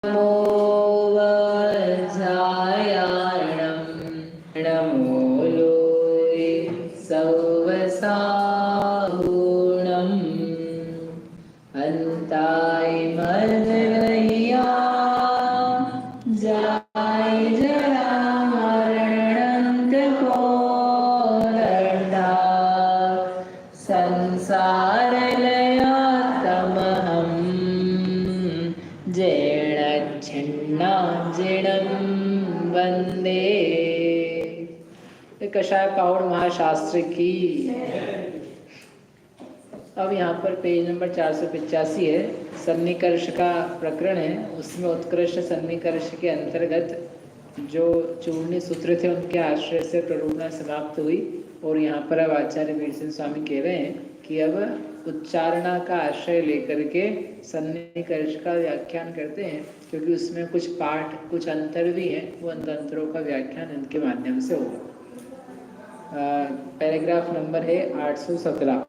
नमो वज्रायाणं नमो लोये सौवसाहूणम् अन्ताय मर्दया जाय जरामरणन्तकोरण्डा संसारलयातमहं जीर्णच्छिन्नाजिणं वन्दे। कषाय पावड़ महाशास्त्र की। अब यहाँ पर पेज नंबर 485 है, सन्निकर्ष का प्रकरण है। उसमें उत्कृष्ट सन्निकर्ष के अंतर्गत जो चूर्णी सूत्र थे उनके आश्रय से प्ररूपणा समाप्त हुई। और यहाँ पर अब आचार्य वीर सिंह स्वामी कह रहे हैं कि अब उच्चारणा का आश्रय लेकर के सन्निकर्ष का व्याख्यान करते हैं, क्योंकि उसमें कुछ पाठ कुछ अंतर भी हैं। वो अंतरों का व्याख्यान इनके माध्यम से होगा। पैराग्राफ नंबर है 817।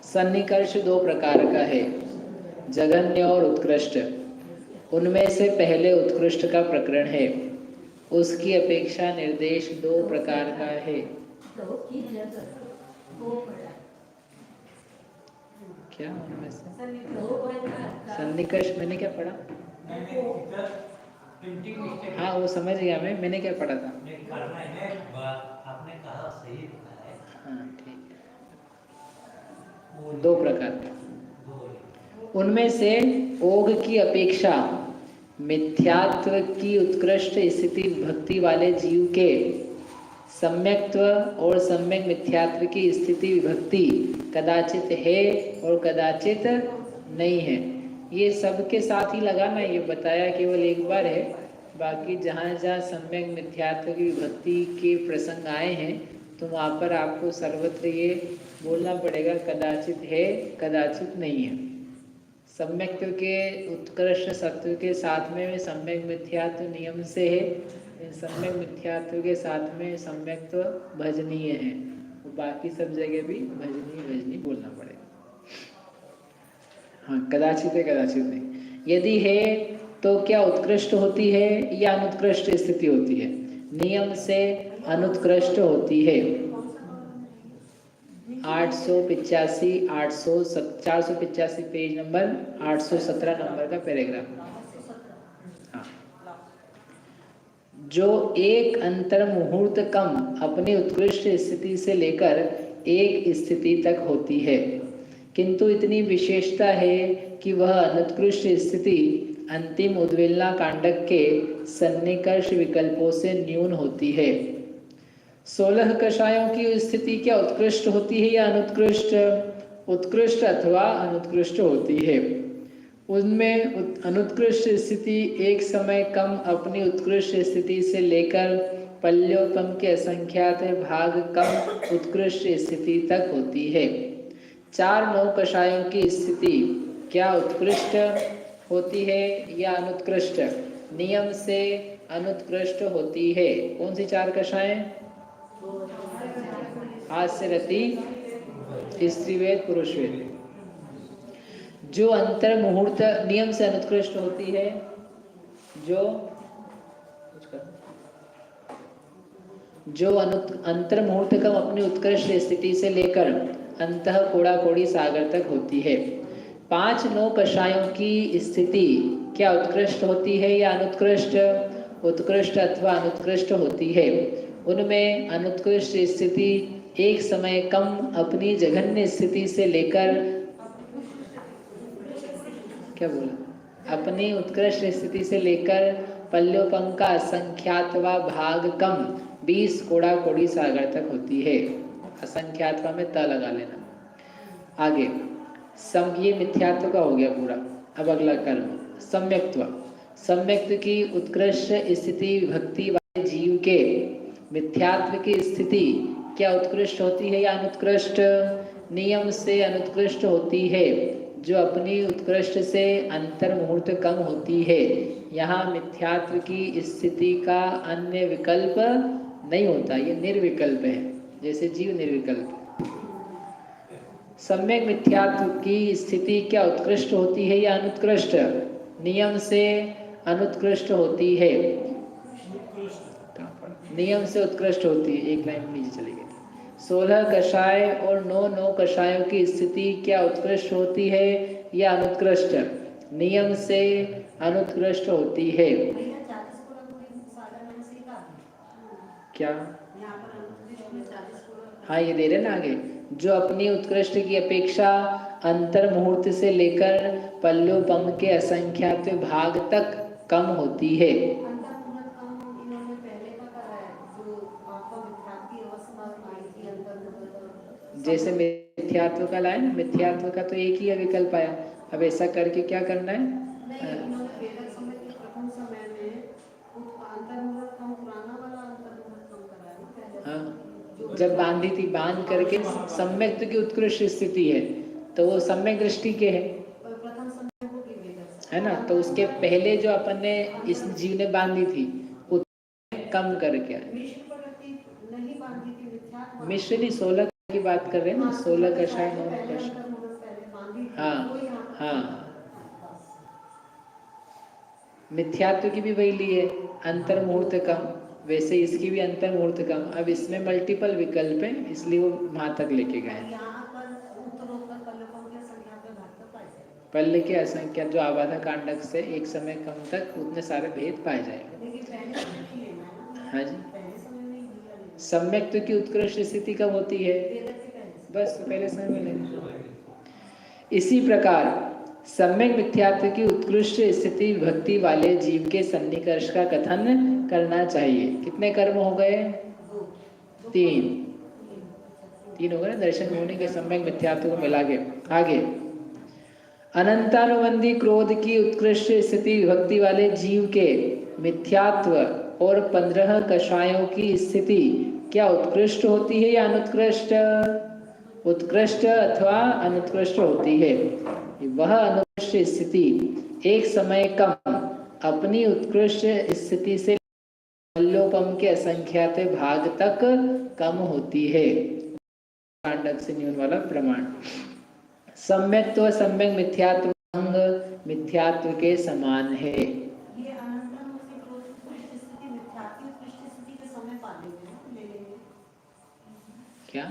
सन्निकर्ष दो प्रकार का है, जघन्य और उत्कृष्ट। उनमें से पहले उत्कृष्ट का प्रकरण है, उसकी अपेक्षा निर्देश दो प्रकार का है। क्या उनमें से सन्निकर्ष मैंने क्या पढ़ा? हाँ वो समझ गया मैंने क्या पढ़ा था? आपने कहा सही है। हाँ ठीक। दो प्रकार, उनमें से ओघ की अपेक्षा मिथ्यात्व की उत्कृष्ट स्थिति भक्ति वाले जीव के सम्यक्त्व और सम्यक मिथ्यात्व की स्थिति विभक्ति कदाचित है और कदाचित नहीं है। ये सबके साथ ही लगाना, ये बताया केवल एक बार है। बाकी जहाँ जहाँ सम्यक मिथ्यात्व की विभक्ति के प्रसंग आए हैं तो वहाँ पर आपको सर्वत्र ये बोलना पड़ेगा, कदाचित है कदाचित नहीं है। सम्यक्त्व के उत्कृष्ट सत्व के साथ में सम्यक मिथ्यात्व नियम से है, सम्यक मिथ्यात्व के साथ में सम्यक्त्व भजनीय है। बाकी सब जगह भी भजनीय बोलना पड़ेगा। हाँ कदाचित है कदाचित नहीं। यदि है तो क्या उत्कृष्ट होती है या अनुत्कृष्ट स्थिति होती है? नियम से अनुत्कृष्ट होती है। 885 485 पेज नंबर 817 नंबर का पैराग्राफ। हाँ। जो एक अंतर मुहूर्त कम अपनी उत्कृष्ट स्थिति से लेकर एक स्थिति तक होती है, किंतु इतनी विशेषता है कि वह अनुत्कृष्ट स्थिति अंतिम उद्वेलना कांडक के सन्निकर्ष विकल्पों से न्यून होती है। 16 कषायों की स्थिति क्या उत्कृष्ट होती है या अनुत्कृष्ट? उत्कृष्ट अथवा अनुत्कृष्ट होती है। उनमें अनुत्कृष्ट स्थिति एक समय कम अपनी उत्कृष्ट स्थिति से लेकर पल्योपम के असंख्यात भाग कम उत्कृष्ट स्थिति तक होती है। 4-9 कषायों की स्थिति क्या उत्कृष्ट होती है या अनुत्कृष्ट? नियम से अनुत्कृष्ट होती है। कौन सी 4 कषाएं? हास्य रति, स्त्रीवेद, पुरुषवेद। जो अंतर मुहूर्त नियम से अनुत्कृष्ट होती है, जो अंतर मुहूर्त कम अपनी उत्कृष्ट स्थिति से लेकर अंतः कोड़ा कोड़ी सागर तक होती है। 5-9 कषायों की स्थिति क्या उत्कृष्ट होती है या अनुत्कृष्ट? उत्कृष्ट अथवा अनुत्कृष्ट होती है। उनमें अनुत्कृष्ट स्थिति एक समय कम अपनी जघन्य स्थिति से लेकर अपनी उत्कृष्ट स्थिति से लेकर पल्योपम का असंख्यातवा भाग कम 20 कोड़ा कोड़ी सागर तक होती है। असंख्यातवा में त लगा लेना। आगे ये मिथ्यात्व का हो गया पूरा। अब अगला कर्म सम्यक्त्व। सम्यक्त्व की उत्कृष्ट स्थिति विभक्ति वाले जीव के मिथ्यात्व की स्थिति क्या उत्कृष्ट होती है या अनुत्कृष्ट? नियम से अनुत्कृष्ट होती है, जो अपनी उत्कृष्ट से अंतर मुहूर्त कम होती है। यहाँ मिथ्यात्व की स्थिति का अन्य विकल्प नहीं होता, ये निर्विकल्प है, जैसे जीव निर्विकल्प। सम्यक मिथ्यात्व की स्थिति क्या उत्कृष्ट होती है या अनुत्कृष्ट? नियम से अनुत्कृष्ट होती है। नियम से उत्कृष्ट होती है, एक लाइन नीचे चली गई थी। 16 कषाय और 9 कषायों की स्थिति क्या उत्कृष्ट होती है या अनुत्कृष्ट? नियम से अनुत्कृष्ट होती है। क्या? हाँ, ये दे रहे ना आगे, जो अपनी उत्कृष्ट की अपेक्षा अंतर मुहूर्त से लेकर पल्लोपम के असंख्यात भाग तक कम होती है। जैसे मिथ्यात्व का लाए ना, मिथ्यात्व का तो एक ही विकल्प आया। अब ऐसा करके क्या करना है? हाँ, जब बांधी थी, बांध करके सम्यक की उत्कृष्ट स्थिति है तो वो सम्यक दृष्टि के है ना। तो उसके पहले जो अपन ने इस जीव ने बांधी थी कम करके, मिश्र नहीं 16 की बात कर रहे हैं ना, 16 कषाय 9 कषाय। हाँ हाँ, मिथ्यात्व की भी वही ली है, अंतर मुहूर्त कम, वैसे इसकी भी अंतर मुहूर्त कम। अब इसमें मल्टीपल विकल्प हैं, इसलिए वो वहां तक लेके गए। पल्ल के असंख्या जो आबाधा कांडक से एक समय कम तक उतने सारे भेद पाए जाएंगे। हाँ जी, सम्यक्त्व की उत्कृष्ट स्थिति कब होती है? बस पहले समय में लेना। इसी प्रकार सम्यक मिथ्यात्व की उत्कृष्ट स्थिति भक्ति वाले जीव के सन्निकर्ष का कथन करना चाहिए। कितने कर्म हो गए? 3 हो गए। दर्शन होने के सम्यक मिथ्यात्व को मिला के आगे अनंतानुबंधी क्रोध की उत्कृष्ट स्थिति विभक्ति वाले जीव के मिथ्यात्व और 15 कषायों की स्थिति क्या उत्कृष्ट होती है या अनुत्कृष्ट? उत्कृष्ट अथवा अनुत्कृष्ट होती है। वह अनुत्कृष्ट स्थिति एक समय कम अपनी उत्कृष्ट स्थिति से मल्लोपम के असंख्यात भाग तक कम होती है। कांडक से न्यून वाला प्रमाण। सम्यक्त्व सम्यक मिथ्यात्व अंग मिथ्यात्व के समान है। ये क्या?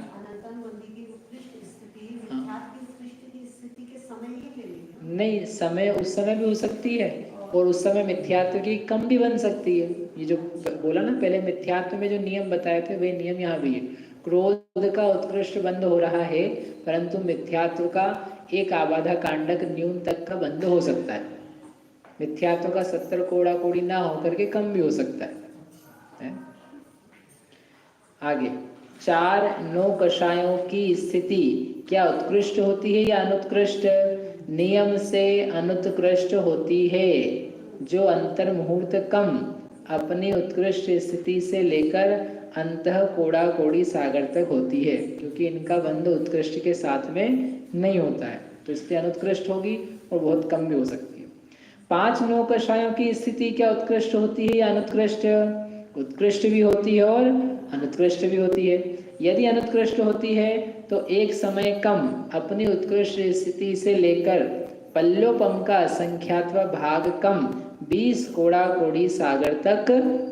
नहीं, समय उस समय भी हो सकती है और उस समय मिथ्यात्व की कम भी बन सकती है। ये जो बोला ना पहले, मिथ्यात्व में जो नियम बताए थे वे नियम यहाँ भी है। क्रोध का उत्कृष्ट बंध हो रहा है, परंतु मिथ्यात्व का एक आबाधा कांडक न्यून तक का बंध हो सकता है। मिथ्यात्व का 70 कोड़ा कोड़ी ना होकर के कम भी हो सकता है। आगे 4 कषायों की स्थिति क्या उत्कृष्ट होती है या अनुत्कृष्ट? नियम से अनुत्कृष्ट होती है। जो अंतर मुहूर्त कम अपनी उत्कृष्ट स्थिति से लेकर अंतः कोड़ा कोड़ी सागर तक होती है, क्योंकि इनका बंध उत्कृष्ट के साथ में नहीं होता है, तो इसलिए अनुत्कृष्ट होगी और बहुत कम भी हो सकती है। 5 कषायों की स्थिति क्या उत्कृष्ट होती है या अनुत्कृष्ट? उत्कृष्ट भी होती है और अनुत्कृष्ट भी होती है। यदि अनुत्कृष्ट होती है तो एक समय कम अपनी उत्कृष्ट स्थिति से लेकर पल्लोपम का असंख्यात्व भाग कम 20 कोड़ा कोड़ी सागर तक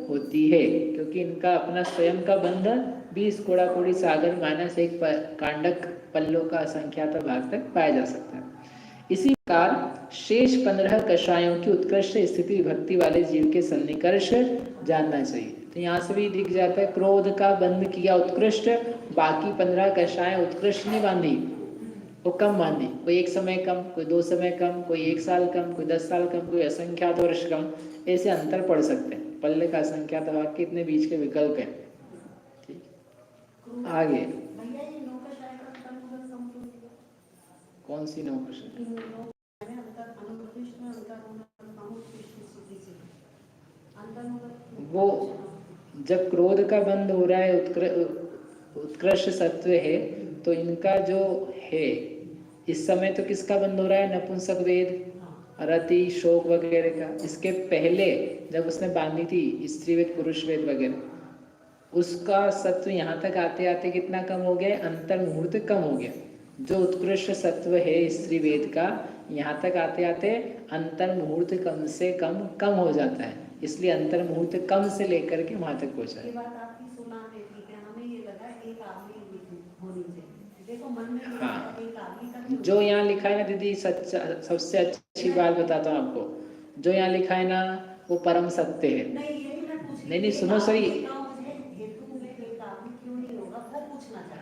होती है, क्योंकि इनका अपना स्वयं का बंध 20 कोड़ा कोड़ी सागर माइनस 1 कांडक पल्लों का असंख्यात्व भाग तक पाया जा सकता है। इसी प्रकार शेष 15 कषायों की उत्कृष्ट स्थिति विभक्ति वाले जीव के सन्निकर्ष जानना चाहिए। तो यहाँ से भी दिख जाता है, क्रोध का बंध किया उत्कृष्ट, बाकी 15 कषाएं उत्कृष्ट नहीं बांधी, वो कम बांधी। कोई एक समय कम, कोई 2 समय कम, कोई 1 साल कम, कोई 10 साल कम, कोई असंख्यात वर्ष कम, ऐसे अंतर पड़ सकते हैं। पल्ले का असंख्यात भाग के इतने बीच के विकल्प हैं। ठीक, आगे कौन सी 9 कषाय? वो जब क्रोध का बंध हो रहा है, उत्कृष्ट सत्व है, तो इनका जो है इस समय तो किसका बंध हो रहा है? नपुंसक वेद, रति, शोक वगैरह का। इसके पहले जब उसने बांधी थी स्त्री वेद, पुरुष वेद वगैरह, उसका सत्व यहाँ तक आते आते कितना कम हो गया? अंतर मुहूर्त कम हो गया। जो उत्कृष्ट सत्व है स्त्री वेद का, यहाँ तक आते आते अंतर मुहूर्त कम से कम हो जाता है, इसलिए अंतर मुहूर्त कम से लेकर के वहाँ तक पहुँचा है। ये बात आपकी सुना है, ठीक है, हमें ये लगा एक आदमी होनी चाहिए, देखो मन में हाँ, एक आदमी का जो यहाँ लिखा है ना दीदी, सबसे अच्छी बात बताता हूँ आपको, जो यहाँ लिखा है ना वो परम सत्य है। नहीं सुनो सही,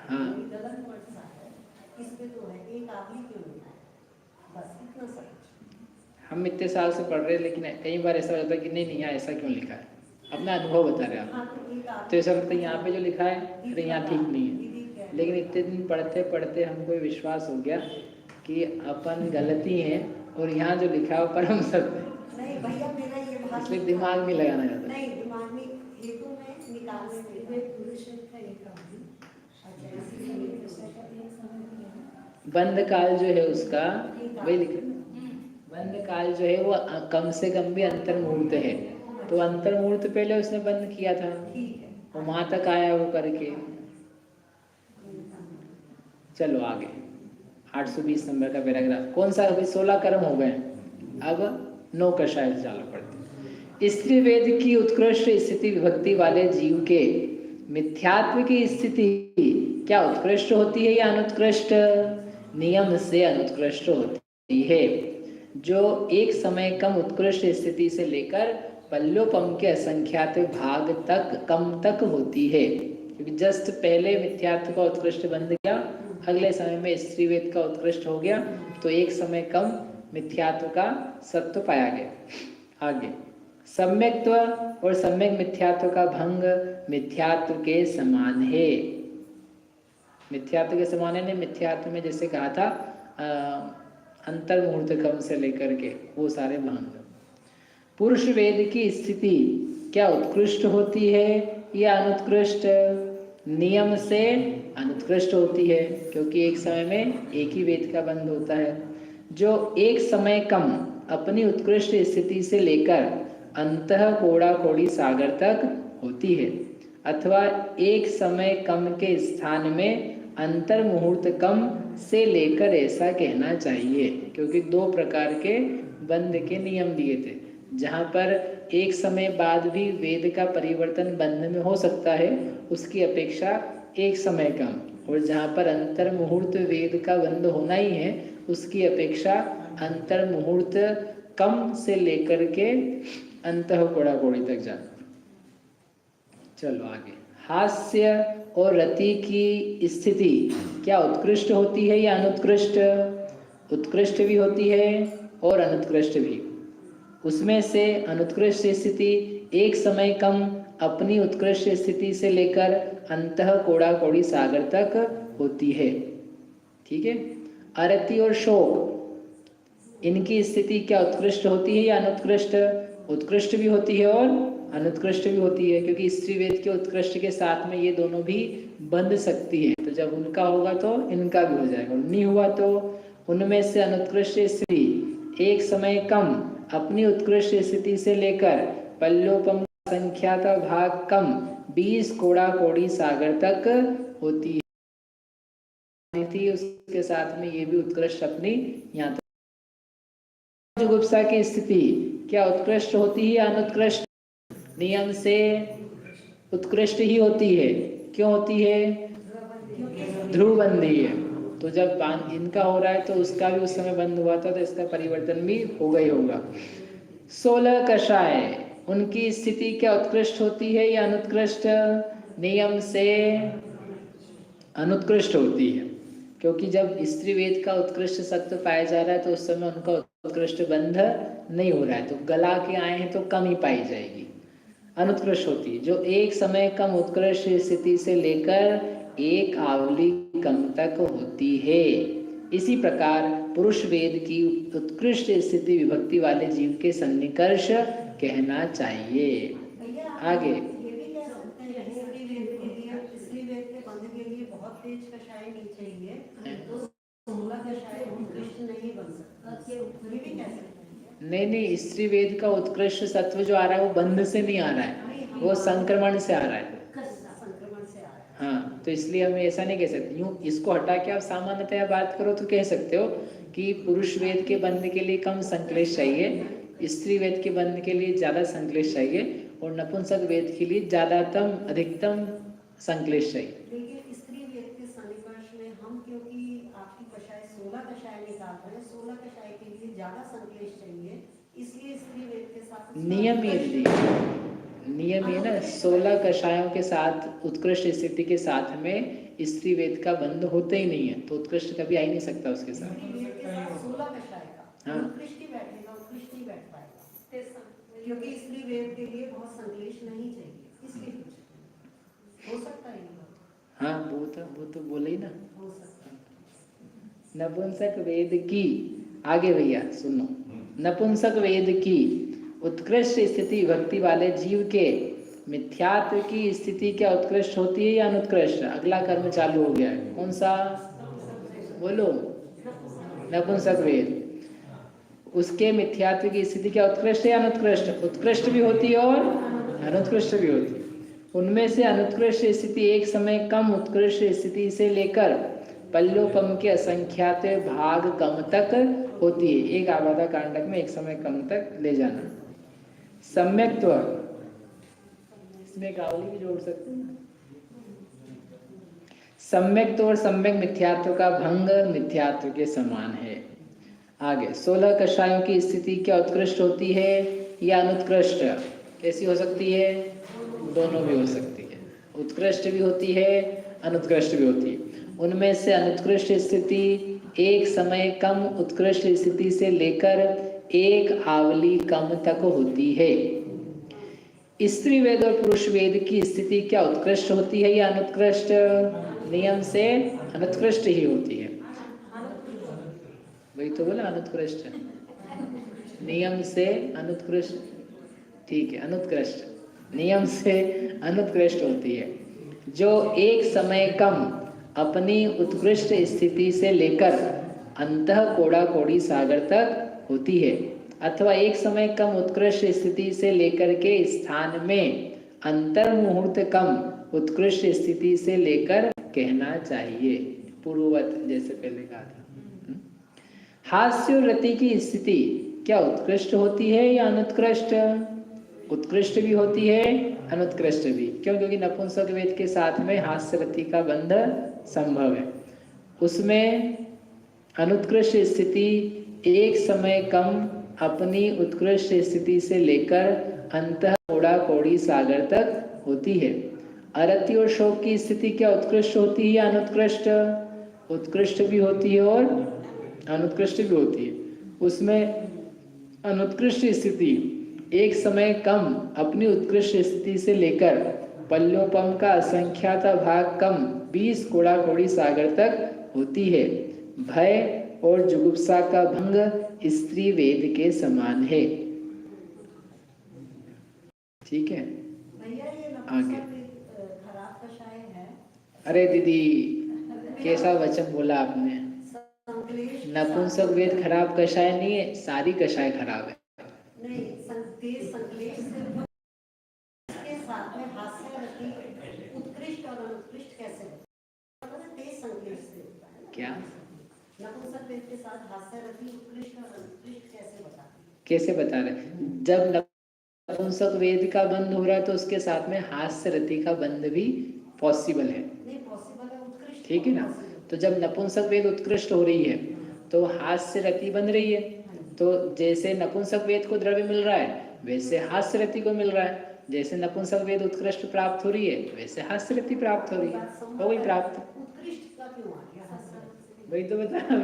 हाँ हम इतने साल से पढ़ रहे हैं, लेकिन कई बार ऐसा होता है कि नहीं यहाँ ऐसा क्यों लिखा है, अपना अनुभव बता रहे आप, तो ऐसा लगता है यहाँ पे जो लिखा है अरे यहाँ ठीक नहीं है, लेकिन इतने दिन पढ़ते पढ़ते हमको विश्वास हो गया कि अपन गलती है और यहाँ जो लिखा है वो परम सत्य है, इसलिए दिमाग नहीं लगाना जाता। नहीं, दिमाग में हेतु में निकालने बंद काल जो है उसका वही लिख रहे, बंद काल जो है वो कम से कम भी अंतर मुहूर्त है, तो अंतर मुहूर्त पहले उसने बंद किया था और वहां तक आया वो करके। चलो आगे 820 नंबर का पैराग्राफ कौन सा, अभी 16 कर्म हो गए, अब 9 कषाय चालू पड़ते। स्त्री वेद की उत्कृष्ट स्थिति विभक्ति वाले जीव के मिथ्यात्व की स्थिति क्या उत्कृष्ट होती है या अनुत्कृष्ट? नियम से अनुत्कृष्ट होती है, जो एक समय कम उत्कृष्ट स्थिति से लेकर पल्योपम के असंख्यात भाग तक कम तक होती है, क्योंकि जस्ट पहले मिथ्यात्व का उत्कृष्ट बंद किया, अगले समय में स्त्री वेद का उत्कृष्ट हो गया, तो एक समय कम मिथ्यात्व का सत्व पाया गया। आगे सम्यक्त्व और सम्यक मिथ्यात्व का भंग मिथ्यात्व के समान है। मिथ्यात्व के समान है, मिथ्यात्व में जैसे कहा था अंतर मुहूर्त क्रम से लेकर के वो सारे भंग। पुरुष वेद की स्थिति क्या उत्कृष्ट होती है या अनुत्कृष्ट? नियम से अनुत्कृष्ट होती है, क्योंकि एक समय में एक ही वेद का बंध होता है। जो एक समय कम अपनी उत्कृष्ट स्थिति से लेकर अंतः कोड़ा कोड़ी सागर तक होती है, अथवा एक समय कम के स्थान में अंतर मुहूर्त कम से लेकर ऐसा कहना चाहिए, क्योंकि 2 प्रकार के बंध के नियम दिए थे। जहाँ पर एक समय बाद भी वेद का परिवर्तन बंध में हो सकता है, उसकी अपेक्षा एक समय कम, और जहाँ पर अंतर मुहूर्त वेद का बंध होना ही है, उसकी अपेक्षा अंतर मुहूर्त कम से लेकर के अंतः कोड़ा कोड़ी तक जाना। चलो आगे, हास्य और रति की स्थिति क्या उत्कृष्ट होती है या अनुत्कृष्ट? उत्कृष्ट भी होती है और अनुत्कृष्ट भी। उसमें से अनुत्कृष्ट स्थिति एक समय कम अपनी उत्कृष्ट स्थिति से लेकर अंतः कोड़ा कोड़ी सागर तक होती है, ठीक है। अरति और शोक, इनकी स्थिति क्या उत्कृष्ट होती है या अनुत्कृष्ट? उत्कृष्ट भी होती है और अनुत्कृष्ट भी होती है, क्योंकि स्त्री वेद के उत्कृष्ट के साथ में ये दोनों भी बंध सकती है, तो जब उनका होगा तो इनका भी हो जाएगा, नहीं हुआ तो उनमें से अनुत्कृष्ट स्त्री एक समय कम अपनी उत्कृष्ट स्थिति से लेकर पल्योपम संख्या का भाग कम 20 कोड़ा कोड़ी सागर तक होती है, उसके साथ में ये भी उत्कृष्ट अपनी यहाँ तक। जुगुप्सा की स्थिति क्या उत्कृष्ट होती है या अनुत्कृष्ट? नियम से उत्कृष्ट ही होती है। क्यों होती है? ध्रुवबंदी है, तो जब इनका हो रहा है तो उसका भी उस समय बंद हुआ था, तो इसका परिवर्तन भी होगा ही होगा। 16 कषाय, उनकी स्थिति क्या उत्कृष्ट होती है या अनुत्कृष्ट? नियम से अनुत्कृष्ट होती है, क्योंकि जब स्त्री वेद का उत्कृष्ट सत्व पाया जा रहा है तो उस समय उनका उत्कृष्ट बंध नहीं हो रहा है, तो गला के आए हैं तो कम ही पाई जाएगी, अनुत्कृष्ट होती है। जो एक समय कम उत्कृष्ट स्थिति से लेकर एक आवली कम तक होती है। इसी प्रकार पुरुष वेद की उत्कृष्ट स्थिति विभक्ति वाले जीव के सन्निकर्ष कहना चाहिए। आगे नहीं, स्त्री वेद का उत्कृष्ट सत्व जो आ रहा है वो बंध से नहीं आ रहा है, वो संक्रमण से आ रहा है। हाँ, तो इसलिए हम ऐसा नहीं कह सकते। यूँ इसको हटा के आप सामान्यतया बात करो तो कह सकते हो कि पुरुष वेद के बंध के लिए कम संक्लेश चाहिए, स्त्री वेद के बंध के लिए ज़्यादा संक्लेश चाहिए, और नपुंसक वेद के लिए ज़्यादातम अधिकतम संक्लेश चाहिए। लेकिन स्त्री वेद के सन्निकर्ष में हम क्योंकि आपकी कषाय 16 कषाय निकाल रहे हैं, 16 कषाय के लिए ज़्यादा संक्लेश चाहिए, इसलिए स्त्री वेद के साथ नियम ये ना 16 कषायों के साथ उत्कृष्ट स्थिति के साथ में स्त्री वेद का बंध होते ही नहीं है, तो उत्कृष्ट कभी आ ही नहीं सकता उसके साथ। स्त्री वेद के साथ 16 कषाय का हाँ। उत्कृष्ट ही बैठेगा, उत्कृष्ट नहीं बैठ पाएगा, क्योंकि स्त्री वेद के लिए बहुत संक्लेश नहीं चाहिए, इसलिए हो सकता है। हाँ, वो तो बोले ही ना। हो सकता है। नपुंसक वेद की, आगे भैया सुनो, नपुंसक वेद की उत्कृष्ट स्थिति विभक्ति वाले जीव के मिथ्यात्व की स्थिति क्या उत्कृष्ट होती है या अनुत्कृष्ट? अगला कर्म चालू हो गया है, कौन सा बोलो? नपुंसक वेद, उसके मिथ्यात्व की स्थिति क्या उत्कृष्ट है या अनुत्कृष्ट? उत्कृष्ट भी होती है और अनुत्कृष्ट भी होती है। उनमें से अनुत्कृष्ट स्थिति एक समय कम उत्कृष्ट स्थिति से लेकर पल्लोपम के असंख्यात भाग कम तक होती है। एक आबादा कांडक में एक समय कम तक ले जाना। सम्यक्त्व, इसमें गावली भी जोड़ सकते हैं। सम्यक्त्व और सम्यक मिथ्यात्व का भंग मिथ्यात्व के समान है। आगे 16 कषायों की स्थिति क्या उत्कृष्ट होती है या अनुत्कृष्ट? कैसी हो सकती है? दोनों भी हो सकती है, उत्कृष्ट भी होती है, अनुत्कृष्ट भी होती है। उनमें से अनुत्कृष्ट स्थिति एक समय कम उत्कृष्ट स्थिति से लेकर एक आवली कम तक होती है। स्त्री वेद और पुरुष वेद की स्थिति क्या उत्कृष्ट होती है या अनुत्कृष्ट? नियम से अनुत्कृष्ट ही होती है। वही तो बोला, अनुत्कृष्ट, नियम से अनुत्कृष्ट, ठीक है, अनुत्कृष्ट, नियम से अनुत्कृष्ट होती है, जो एक समय कम अपनी उत्कृष्ट स्थिति से लेकर अंतः कोड़ा कोड़ी सागर तक होती है, अथवा एक समय कम उत्कृष्ट स्थिति से लेकर के स्थान में अंतर मुहूर्त कम उत्कृष्ट स्थिति से लेकर कहना चाहिए, पूर्ववत जैसे पहले कहा था। हास्य और रति की स्थिति क्या उत्कृष्ट होती है या अनुत्कृष्ट? उत्कृष्ट भी होती है, अनुत्कृष्ट भी। क्यों? क्योंकि नपुंसक वेद के साथ में हास्य रति का बंध संभव है। उसमें अनुत्कृष्ट स्थिति एक समय कम अपनी उत्कृष्ट स्थिति से लेकर अंतः कोड़ा कोड़ी सागर तक होती है। अरति और शोक की स्थिति क्या उत्कृष्ट होती है या अनुत्कृष्ट? उत्कृष्ट भी होती है और अनुत्कृष्ट भी होती है। उसमें अनुत्कृष्ट स्थिति एक समय कम अपनी उत्कृष्ट स्थिति से लेकर पल्लोपम का असंख्यात भाग कम 20 कोड़ा कोड़ी सागर तक होती है। भय और जुगुप्सा का भंग स्त्री वेद के समान है। ठीक है, आगे। खराब कषाय है। अरे दीदी, कैसा वचन बोला आपने? नपुंसक वेद खराब कषाय नहीं है, सारी कषाय खराब है। नहीं, संक्लेश से इसके साथ में हास्य रति उत्कृष्ट और अनुत्कृष्ट कैसे होता है? तेज संक्लेश से होता है। क्या नपुंसक वेद के साथ हास्य रति उत्कृष्ट और अनुत्कृष्ट कैसे बता रहे? कैसे बता रहे? जब नपुंसक वेद का बंध हो रहा है तो उसके साथ में हास्य रति का बंध भी पॉसिबल है। नहीं पॉसिबल है, उत्कृष्ट, ठीक है ना? तो जब नपुंसक वेद उत्कृष्ट हो रही है तो हास्य रति बन रही है, तो जैसे नपुंसक वेद को द्रव्य मिल रहा है वैसे हास्य रति को मिल रहा है। जैसे नपुंसक वेद उत्कृष्ट प्राप्त हो रही है वैसे हास्य रति प्राप्त हो रही है। हो गई प्राप्त। उत्कृष्ट का क्यों आ गया? वही तो बता रहा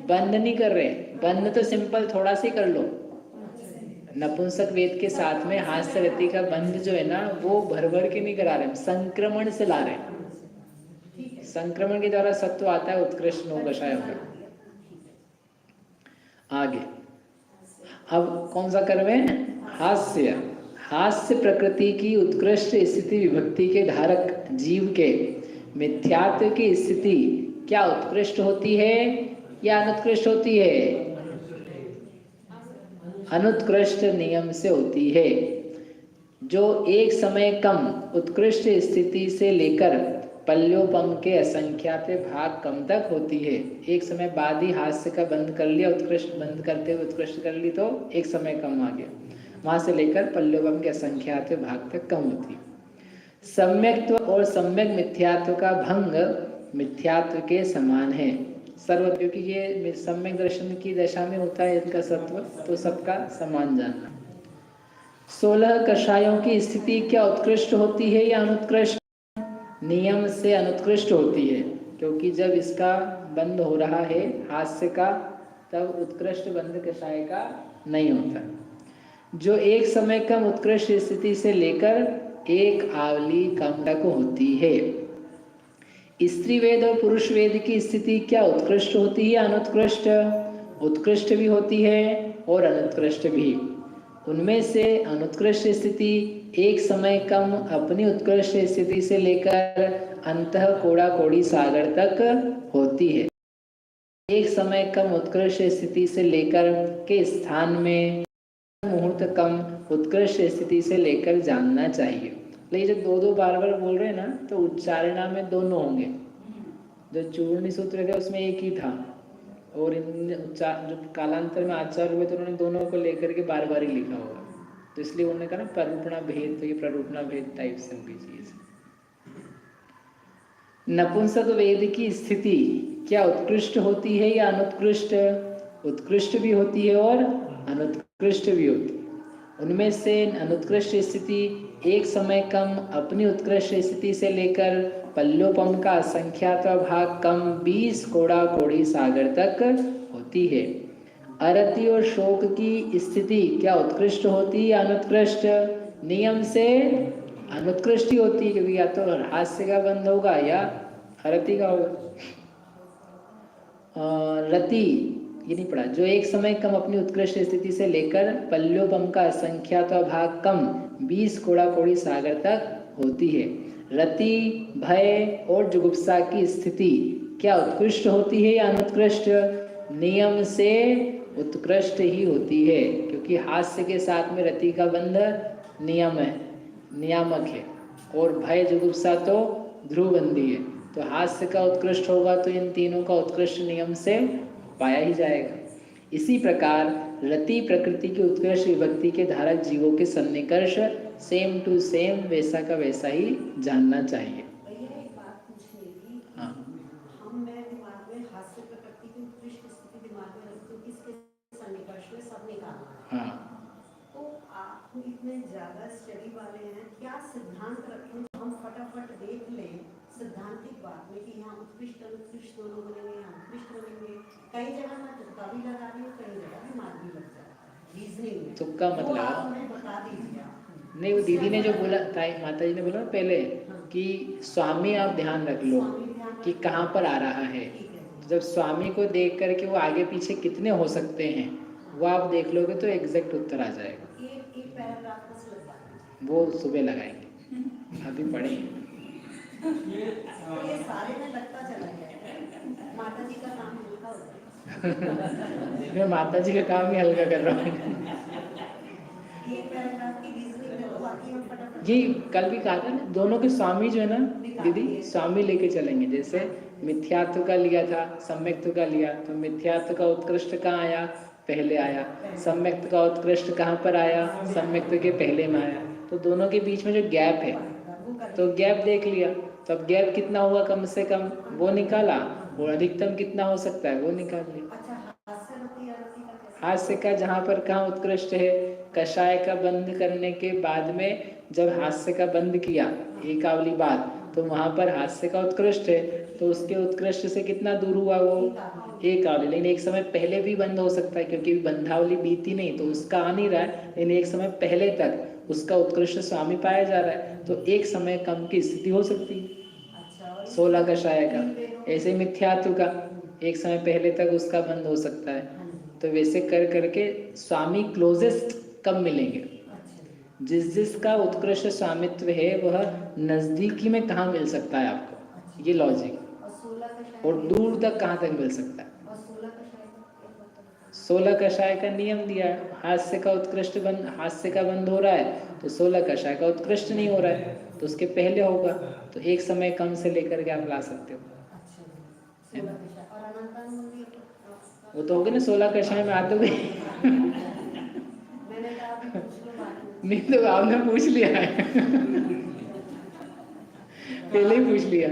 बंद नहीं कर रहे, बंद तो सिंपल थोड़ा सा ही कर लो। नपुंसक वेद के साथ में हास्य रति का बंध जो है ना वो भर भर के नहीं करा रहे, संक्रमण से ला रहे हैं। संक्रमण के द्वारा सत्व आता है, उत्कृष्ट नौ कषाय होगा। आगे अब कौन सा कर्म है? हास्य। हास्य प्रकृति की उत्कृष्ट स्थिति विभक्ति के धारक जीव के मिथ्यात्व की स्थिति क्या उत्कृष्ट होती है या अनुत्कृष्ट होती है? अनुत्कृष्ट नियम से होती है, जो एक समय कम उत्कृष्ट स्थिति से लेकर पल्योपम के असंख्यात भाग कम तक होती है। एक समय बाद ही हास्य का बंद कर लिया, उत्कृष्ट बंद करते हुए उत्कृष्ट कर ली तो एक समय कम आ गया, वहां से लेकर पल्योपम के असंख्यात भाग तक कम होती है। सम्यक्त्व और सम्यक मिथ्यात्व का भंग मिथ्यात्व के समान है। सर्व, क्योंकि ये सम्यक दर्शन की दशा में होता है इनका सत्व, तो सबका समान जानना। 16 कषायों की स्थिति क्या उत्कृष्ट होती है या अनुत्कृष्ट? नियम से अनुत्कृष्ट होती है, क्योंकि जब इसका बंद हो रहा है हास्य का, तब उत्कृष्ट बंद कषाय का नहीं होता। जो एक समय कम उत्कृष्ट स्थिति से लेकर एक आवली कम तक होती है। स्त्री वेद और पुरुष वेद की स्थिति क्या उत्कृष्ट होती है या अनुत्कृष्ट? उत्कृष्ट भी होती है और अनुत्कृष्ट भी। उनमें से अनुत्कृष्ट स्थिति एक समय कम अपनी उत्कृष्ट स्थिति से लेकर अंतः कोड़ा कोड़ी सागर तक होती है। एक समय कम उत्कृष्ट स्थिति से लेकर के स्थान में मुहूर्त कम उत्कृष्ट स्थिति से लेकर जानना चाहिए। लेकिन जब दो बार बोल रहे हैं ना, तो उच्चारणा में दोनों होंगे। जो चूर्णी सूत्र है उसमें एक ही था, और इन जो कालांतर में आचार्य हुए तो उन्होंने दोनों को लेकर के बार बार ही लिखा होगा, तो इसलिए उन्होंने कहा ना प्ररूपणा भेद, तो ये प्ररूपणा भेद टाइप से होगी चीज। नपुंसक वेद की स्थिति क्या उत्कृष्ट होती है या अनुत्कृष्ट? उत्कृष्ट भी होती है और अनुत्कृष्ट भी होती है। उनमें से अनुत्कृष्ट स्थिति एक समय कम अपनी उत्कृष्ट स्थिति से लेकर पल्योपम का असंख्यात भाग कम 20 कोड़ा कोड़ी सागर तक होती है। अरति और शोक की स्थिति क्या उत्कृष्ट होती है या अनुत्कृष्ट? नियम से अनुत्कृष्ट ही होती है, क्योंकि या तो हास्य का बंध होगा या अरति का होगा। रति ये नहीं पढ़ा। जो एक समय कम अपनी उत्कृष्ट स्थिति से लेकर पल्योपम का असंख्यात भाग कम 20 कोड़ा कोड़ी सागर तक होती है। रति, भय और जुगुप्सा की स्थिति क्या उत्कृष्ट होती है या अनुत्कृष्ट? नियम से उत्कृष्ट ही होती है, क्योंकि हास्य के साथ में रति का बंध नियामक है, और भय जुगुप्सा तो ध्रुवबंदी है। तो हास्य का उत्कृष्ट होगा तो इन तीनों का उत्कृष्ट नियम से पाया ही जाएगा। इसी प्रकार रति प्रकृति की उत्कृष्ट विभक्ति के धारक जीवों के सन्निकर्ष सेम टू सेम वैसा का वैसा ही जानना चाहिए। एक बात पूछनी थी। हाँ, मैं दिमाग में हास्य प्रकृति की उत्कृष्ट स्थिति दिमाग में रखती हूँ, किसके सन्निकर्ष में सब निकालना है। हाँ। तो आप इतने ज्यादा स्टडी वाले हैं, क्या सिद्धांत रखें जो हम फटाफट देख लें सिद्धांतिक बात में कि यहाँ उत्कृष्ट अनुत्कृष्ट दोनों बनेंगे, यहाँ उत्कृष्ट बनेंगे। कई जगह मैं तुक्का भी लगा रही हूँ, कई जगह भी मार भी लग जाता है रीजनिंग में। तुक्का मत लगाओ। आप हमें बता दीजिए। नहीं, वो दीदी ने जो बोला, माता जी ने बोला पहले कि स्वामी आप ध्यान रख लो कि कहाँ पर आ रहा है। जब स्वामी को देख करके वो आगे पीछे कितने हो सकते हैं वो आप देख लोगे तो एग्जैक्ट उत्तर आ जाएगा। एक पैराग्राफ बस लगवाएंगे, वो सुबह लगाएंगे, अभी पढ़ेंगे। ये सारे में लगता चला गया। माता जी का काम हल्का हो जाएगा। मैं माता जी का काम ही हल्का कर रहा हूँ। एक पैराग्राफ की रीजनिंग में तो बाकी हम फटाफट। ये कल भी कहा था ना, दोनों के स्वामी जो है ना दीदी, स्वामी लेके चलेंगे। जैसे मिथ्यात्व का लिया था, सम्यक्त्व का लिया, तो मिथ्यात्व का उत्कृष्ट कहाँ आया? पहले आया। सम्यक्त्व का उत्कृष्ट कहाँ पर आया? सम्यक्त्व के पहले में आया। तो दोनों के बीच में जो गैप है, तो गैप देख लिया, तो अब गैप कितना हुआ कम से कम वो निकाला, और अधिकतम कितना हो सकता है वो निकाल लिया। हास्य का जहाँ पर कहाँ उत्कृष्ट है, कषाय का बंद करने के बाद में जब हास्य का बंद किया एकावली बाद, तो वहाँ पर हास्य का उत्कृष्ट है, तो उसके उत्कृष्ट से कितना दूर हुआ वो एकावली। लेकिन एक समय पहले भी बंद हो सकता है, क्योंकि बंधावली बीती नहीं तो उसका आ नहीं रहा है, लेकिन एक समय पहले तक उसका उत्कृष्ट स्वामी पाया जा रहा है, तो एक समय कम की स्थिति हो सकती है 16 कषाय का। ऐसे मिथ्यात्व का एक समय पहले तक उसका बंद हो सकता है। तो वैसे कर करके स्वामी क्लोजेस्ट कब मिलेंगे? जिसका उत्कृष्ट स्वामित्व है वह नजदीकी में कहाँ मिल सकता है आपको, ये लॉजिक। और दूर तक कहाँ तक मिल सकता है? 16 कषाय का नियम दिया है, हास्य का उत्कृष्ट बंध, हास्य का बंध हो रहा है तो 16 कषाय का उत्कृष्ट नहीं हो रहा है, तो उसके पहले होगा, तो एक समय कम से लेकर के आप ला सकते हो। अच्छा जी, 16 कषाय और अनंतानुमति वो तो हो गए ना 16 कषाय में आते हुए। मैंने कहा अभी पूछ लो बाद में। नहीं तो आपने पूछ लिया है। पहले ही पूछ लिया।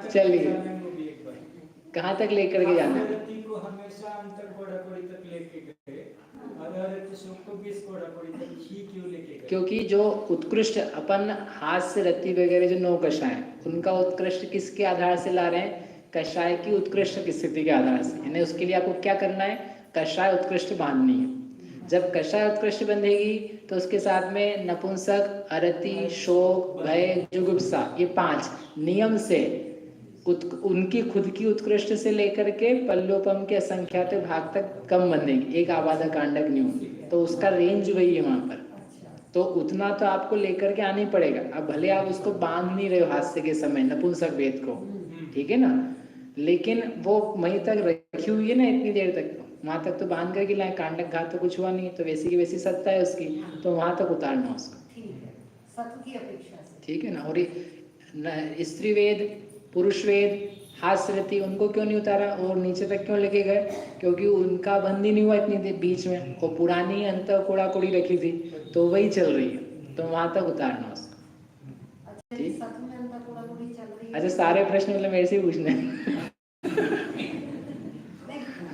चलिए, कहाँ तक लेकर के जाना है? को हमेशा अंतर कोड़ाकोड़ी तक लेके गए और अरति सुख को 20 कोड़ाकोड़ी तक ही क्यों लेके गए? क्योंकि जो उत्कृष्ट अपन हास्य रति वगैरह जो 9 कषाय हैं, उनका उत्कृष्ट किसके आधार से ला रहे हैं? कषाय की उत्कृष्ट की स्थिति के आधार से। यानी उसके लिए आपको क्या करना है? कषाय उत्कृष्ट बांधनी है। जब कषाय उत्कृष्ट बंधेगी तो उसके साथ में नपुंसक, अरति, शोक, भय, जुगुप्सा, ये 5 नियम से उनकी खुद की उत्कृष्ट से लेकर के पल्लोपम के असंख्यात भाग तक कम बंधेगी, एक आबादा कांडक नियम, तो उसका रेंज वही है वहां पर। तो उतना तो आपको लेकर के आना ही पड़ेगा। अब भले आप उसको बांध नहीं रहे हो हास्य के समय नपुंसक वेद को, ठीक है ना, लेकिन वो वहीं तक रखी हुई है ना इतनी देर तक, वहां तक तो बांध करके लाए, कांडक घात तो कुछ हुआ नहीं, तो वैसी की वैसी सत्ता है उसकी, तो वहां तक उतारना उसको, सत्व की अपेक्षा से, ठीक है ना। और स्त्री वेद, पुरुष वेद, हास्य रति, उनको क्यों नहीं उतारा और नीचे तक क्यों लेके गए? क्योंकि उनका बंद ही नहीं हुआ इतनी देर बीच में, और पुरानी अंत कोड़ाकोड़ी रखी थी तो वही चल रही है, तो वहां तक उतारना उसको। ठीक, सत्व में अंतर कोड़ाकोड़ी चल रही है। अच्छा, सारे प्रश्न मतलब मेरे से ही पूछने हैं।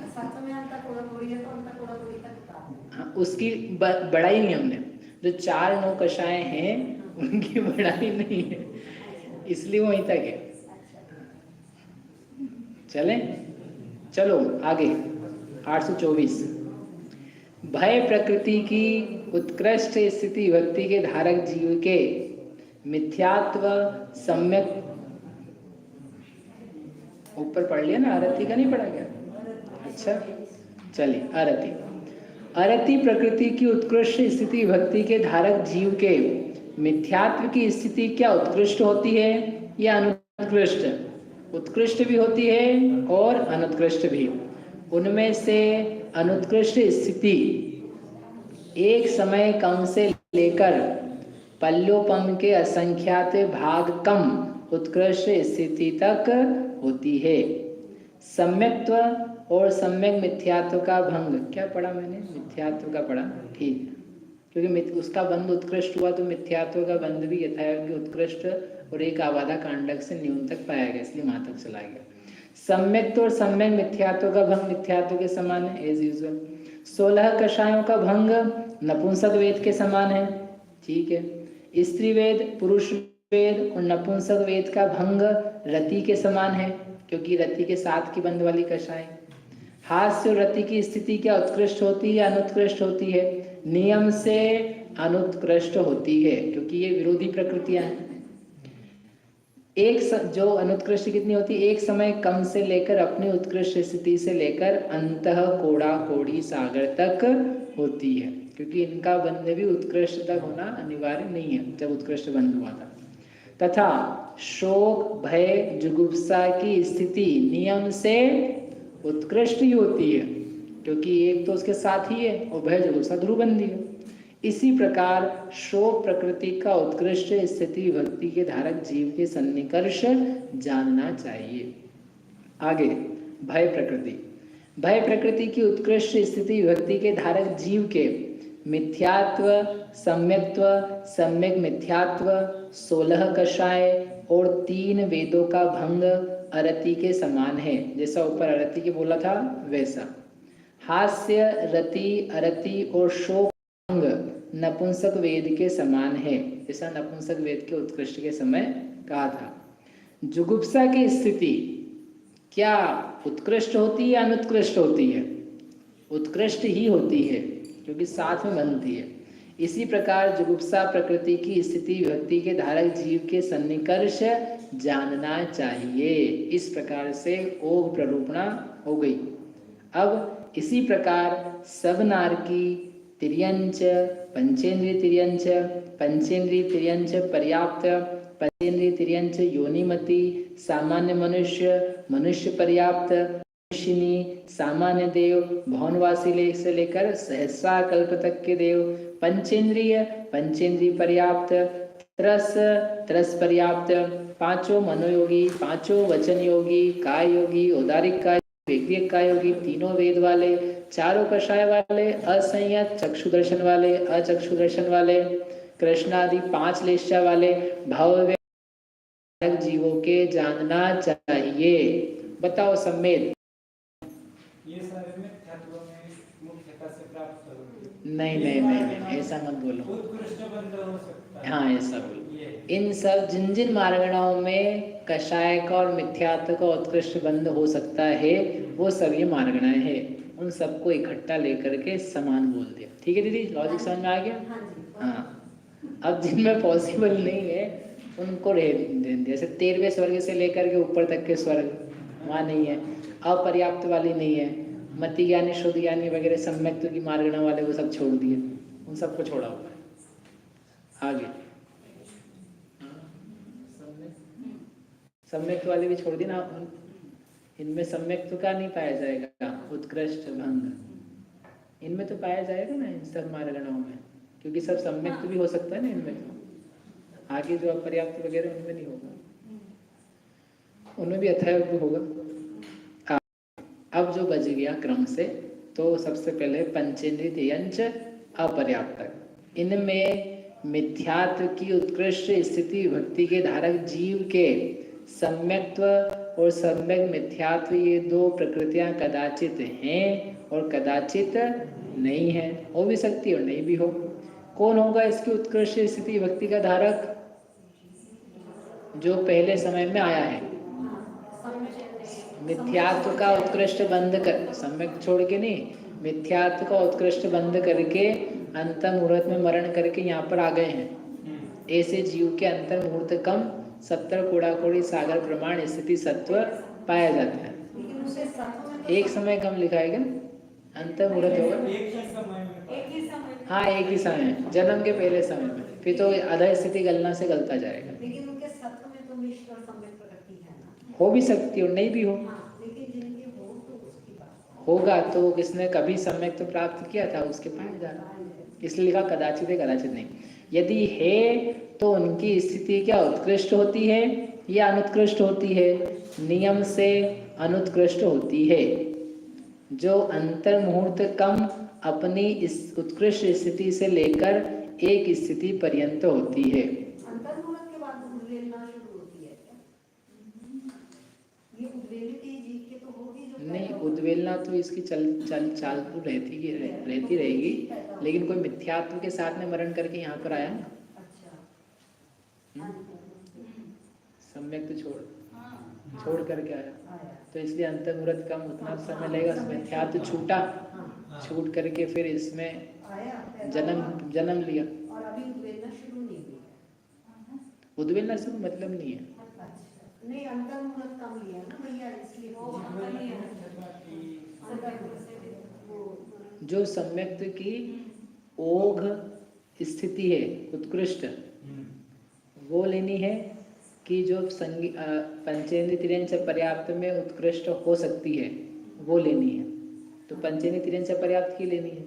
सत्व में अंतर कोड़ाकोड़ी है तो अंतर कोड़ाकोड़ी तक उतारना। हाँ, उसकी बढ़ाई नहीं हमने, जो 4 9 कषाय हैं उनकी बढ़ाई नहीं है, इसलिए वहीं तक है। चले, चलो आगे। 824 भय प्रकृति की उत्कृष्ट स्थिति व्यक्ति के धारक जीव के मिथ्यात्व सम्यक, ऊपर पढ़ लिया ना, अरति का नहीं पढ़ा गया? अच्छा, चलिए अरति। अरति प्रकृति की उत्कृष्ट स्थिति भक्ति के धारक जीव के मिथ्यात्व की स्थिति क्या उत्कृष्ट होती है या अनुत्कृष्ट? उत्कृष्ट भी होती है और अनुत्कृष्ट भी। उनमें से अनुत्कृष्ट स्थिति एक समय कम से लेकर पल्लोपम के असंख्यात भाग कम उत्कृष्ट स्थिति तक होती है। सम्यक्त्व और सम्यक मिथ्यात्व का भंग, क्या पढ़ा मैंने? मिथ्यात्व का पढ़ा, ठीक, क्योंकि उसका बंध उत्कृष्ट हुआ तो मिथ्यात्व का बंध भी यथायोग्य उत्कृष्ट और एक आबादा कांडक से न्यून तक पाया गया, इसलिए वहां तक चला गया। सम्यक और सम्यक मिथ्यात्व का भंग मिथ्यात्व के समान है एज यूजुअल। 16 कषायों का भंग नपुंसक वेद के समान है, ठीक है। स्त्री वेद, पुरुष वेद और नपुंसक वेद का भंग रति के समान है, क्योंकि रति के साथ की बंध वाली कषाय। हास्य और रति की स्थिति क्या उत्कृष्ट होती है या अनुत्कृष्ट होती है? नियम से अनुत्कृष्ट होती है, क्योंकि ये विरोधी प्रकृतियां हैं। जो अनुत्कृष्ट कितनी होती है? एक समय कम से लेकर अपनी उत्कृष्ट स्थिति से लेकर अंतः कोड़ा कोड़ी सागर तक होती है, क्योंकि इनका बंध भी उत्कृष्ट तक होना अनिवार्य नहीं है जब उत्कृष्ट बंध हुआ था। तथा शोक, भय, जुगुप्सा की स्थिति नियम से उत्कृष्ट ही होती है, क्योंकि एक तो उसके साथ ही है और भय जुगुप्सा ध्रुवबंधी है। इसी प्रकार शोक प्रकृति का उत्कृष्ट स्थिति भक्ति के धारक जीव के सन्निकर्ष जानना चाहिए। आगे भय प्रकृति। भय प्रकृति की उत्कृष्ट स्थिति भक्ति के धारक जीव के मिथ्यात्व, सम्यक्त्व, सम्यक मिथ्यात्व, 16 कषाय और 3 वेदों का भंग अरति के समान है। जैसा ऊपर अरति के बोला था वैसा। हास्य, रति, अरति और शोक भंग नपुंसक वेद के समान है, जैसा नपुंसक वेद के उत्कृष्ट के समय कहा था। जुगुप्सा की स्थिति क्या उत्कृष्ट होती है या अनुत्कृष्ट होती है? उत्कृष्ट ही होती है, क्योंकि साथ में बनती है। इसी प्रकार जुगुप्सा प्रकृति की स्थिति भक्ति के धारक जीव के सन्निकर्ष जानना चाहिए। इस प्रकार से ओघ प्ररूपणा हो गई। अब इसी प्रकार सबनारकी तिर्यंच, पंचेंद्रिय तिर्यंच, पंचेंद्रिय तिर्यंच पर्याप्त, पंचेंद्रिय तिर्यंच योनिमति, सामान्य मनुष्य, मनुष्य पर्याप्त, ऋषिनी, सामान्य देव, भवनवासी से लेकर सहस्रा कल्प तक के देव, पंचेंद्रिय, पंचेंद्रिय पर्याप्त, त्रस पर्याप्त, पांचों मनोयोगी, पांचों वचन योगी, काय योगी, औदारिक काय, व्यक्तिक काय योगी, तीनों वेद वाले, चारों कषाय वाले, असंयत चक्षु दर्शन वाले, अचक्षु दर्शन वाले, कृष्णादि 5 लेशा वाले, भाव जीवों के जानना चाहिए। बताओ सम्मेद। ये सारे मिथ्यात्व में मुख्यता से प्राप्त होंगे। नहीं, ऐसा मत बोलो। उत्कृष्ट बंध हो सकता है। हाँ, ऐसा बोलो। इन सब जिन मार्गणाओं में कषाय का और मिथ्यात्व का उत्कृष्ट बंध हो सकता है, वो सब ये मार्गणाएं हैं। उन सबको इकट्ठा लेकर के समान बोल दिया। ठीक है दीदी, लॉजिक समझ में आ गया? हाँ। अब जिनमें पॉसिबल नहीं है उनको रह दिया। जैसे 13वें स्वर्ग से लेकर के ऊपर तक के स्वर्ग वहाँ नहीं है, अपर्याप्त वाली नहीं है, मति ज्ञानी, शुद्ध ज्ञानी वगैरह सम्यक्त की मार्गणा वाले वो सब छोड़ दिए, उन सबको छोड़ा हुआ है। आगे सम्यक्त वाले भी छोड़ दिए ना, इनमें सम्यक्त का नहीं पाया जाएगा, उत्कृष्ट भंग इनमें तो पाया जाएगा ना, इन सब मार्गणाओं में, क्योंकि सब सम्यक्त भी हो सकता है ना इनमें। तो आगे जो अपर्याप्त वगैरह उनमें नहीं होगा, उनमें भी अथायोग होगा। अब जो बच गया क्रम से, तो सबसे पहले पंचेंद्रियंच अपर्याप्त। इनमें मिथ्यात्व की उत्कृष्ट स्थिति भक्ति के धारक जीव के सम्यक्त्व और सम्यक मिथ्यात्व, ये 2 प्रकृतियां कदाचित हैं और कदाचित नहीं है। हो भी सकती है और नहीं भी हो। कौन होगा इसकी उत्कृष्ट स्थिति भक्ति का धारक? जो पहले समय में आया है, मिथ्यात्व का उत्कृष्ट बंध कर, सम्यक छोड़ के नहीं, मिथ्यात्व का उत्कृष्ट बंध करके अंतर मुहूर्त में मरण करके यहाँ पर आ गए हैं। ऐसे जीव के अंतर मुहूर्त कम 70 कोड़ा-कोड़ी सागर प्रमाण स्थिति सत्व पाया जाता है। एक समय कम लिखा है क्या? अंतर मुहूर्त होगा हाँ, एक ही समय, जन्म के पहले समय में, फिर तो अधर स्थिति गलना से गलता जाएगा। लेकिन उनके सत्व में तो मिश्र और सम्यक प्रकृति है ना। हो भी सकती है और नहीं भी हो। लेकिन जिनके हो तो उसकी बात होगा तो किसने कभी सम्यक तो प्राप्त किया था, उसके पाया जा रहा है, इसलिए लिखा कदाचित है, कदाचित नहीं। यदि है तो उनकी स्थिति क्या उत्कृष्ट होती है या अनुत्कृष्ट होती है? नियम से अनुत्कृष्ट होती है। जो अंतर मुहूर्त कम अपनी इस उत्कृष्ट स्थिति से लेकर एक स्थिति पर्यंत होती है। अंतर मुहूर्त के बाद उद्वेलना शुरू होती है क्या? ये उद्वेलित जीव के तो होगी जो नहीं, उद्वेलना तो इसकी चाल तो रहती रहेगी, लेकिन कोई मिथ्यात्व के साथ में मरण करके यहाँ पर आया ना। अच्छा। सम्यक तो छोड़ करके आया, तो इसलिए अंतर मुहूर्त कम उतना समय लगेगा। मिथ्यात्व छूट करके फिर इसमें जन्म लिया। और अभी उद्वेलना शुरू नहीं हुई। उद्वेलना से मतलब नहीं है। नहीं, अंतर मुहूर्त कम लिया ना भैया, इसलिए जो सम्यक्त की ओघ स्थिति है उत्कृष्ट, वो लेनी है कि जो पंचेंद्रिय तिर्यंच पर्याप्त में उत्कृष्ट हो सकती है, वो लेनी है। तो पंचेंद्रिय तिर्यंच पर्याप्त की लेनी है,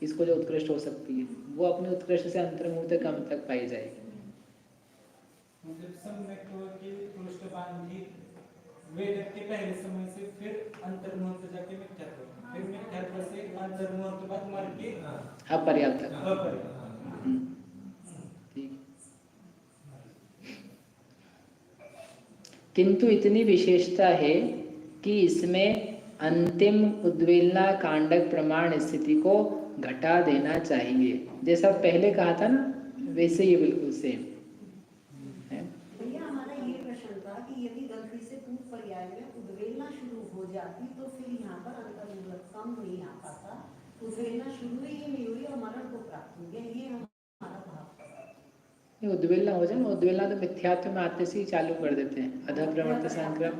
इसको जो उत्कृष्ट हो सकती है, वो अपने उत्कृष्ट से अंतर्मुहूर्त कम तक पाई जाएगी। मतलब सम्यक्त्व की उत्कृष्ट बांधी वेद के पहले समय से फिर अंतर्मुहूर्त जाके मिथ्यात्व, फिर मिथ्यात्व से अंतर्मुहूर्त बाद मर के अपर्याप्त। ठीक। किंतु इतनी विशेषता है कि इसमें अंतिम उद्वेलना कांडक प्रमाण स्थिति को घटा देना चाहिए। जैसा पहले कहा था ना, वैसे ही बिल्कुल सेम है। भैया हमारा ये प्रश्न था कि यदि गलती से पूर्व पर्याय में उद्वेलना शुरू हो जाती तो फिर यहाँ पर अंतर्मुहूर्त कम नहीं आ पाता, उद्वेलना शुरू ही नहीं हुई और मरण को प्राप्त हो गया, ये हमारा भाव। उद्वेलना हो जाए ना, उद्वेलना तो मिथ्यात्व में आते से ही चालू कर देते हैं। अधः प्रवर्त संक्रम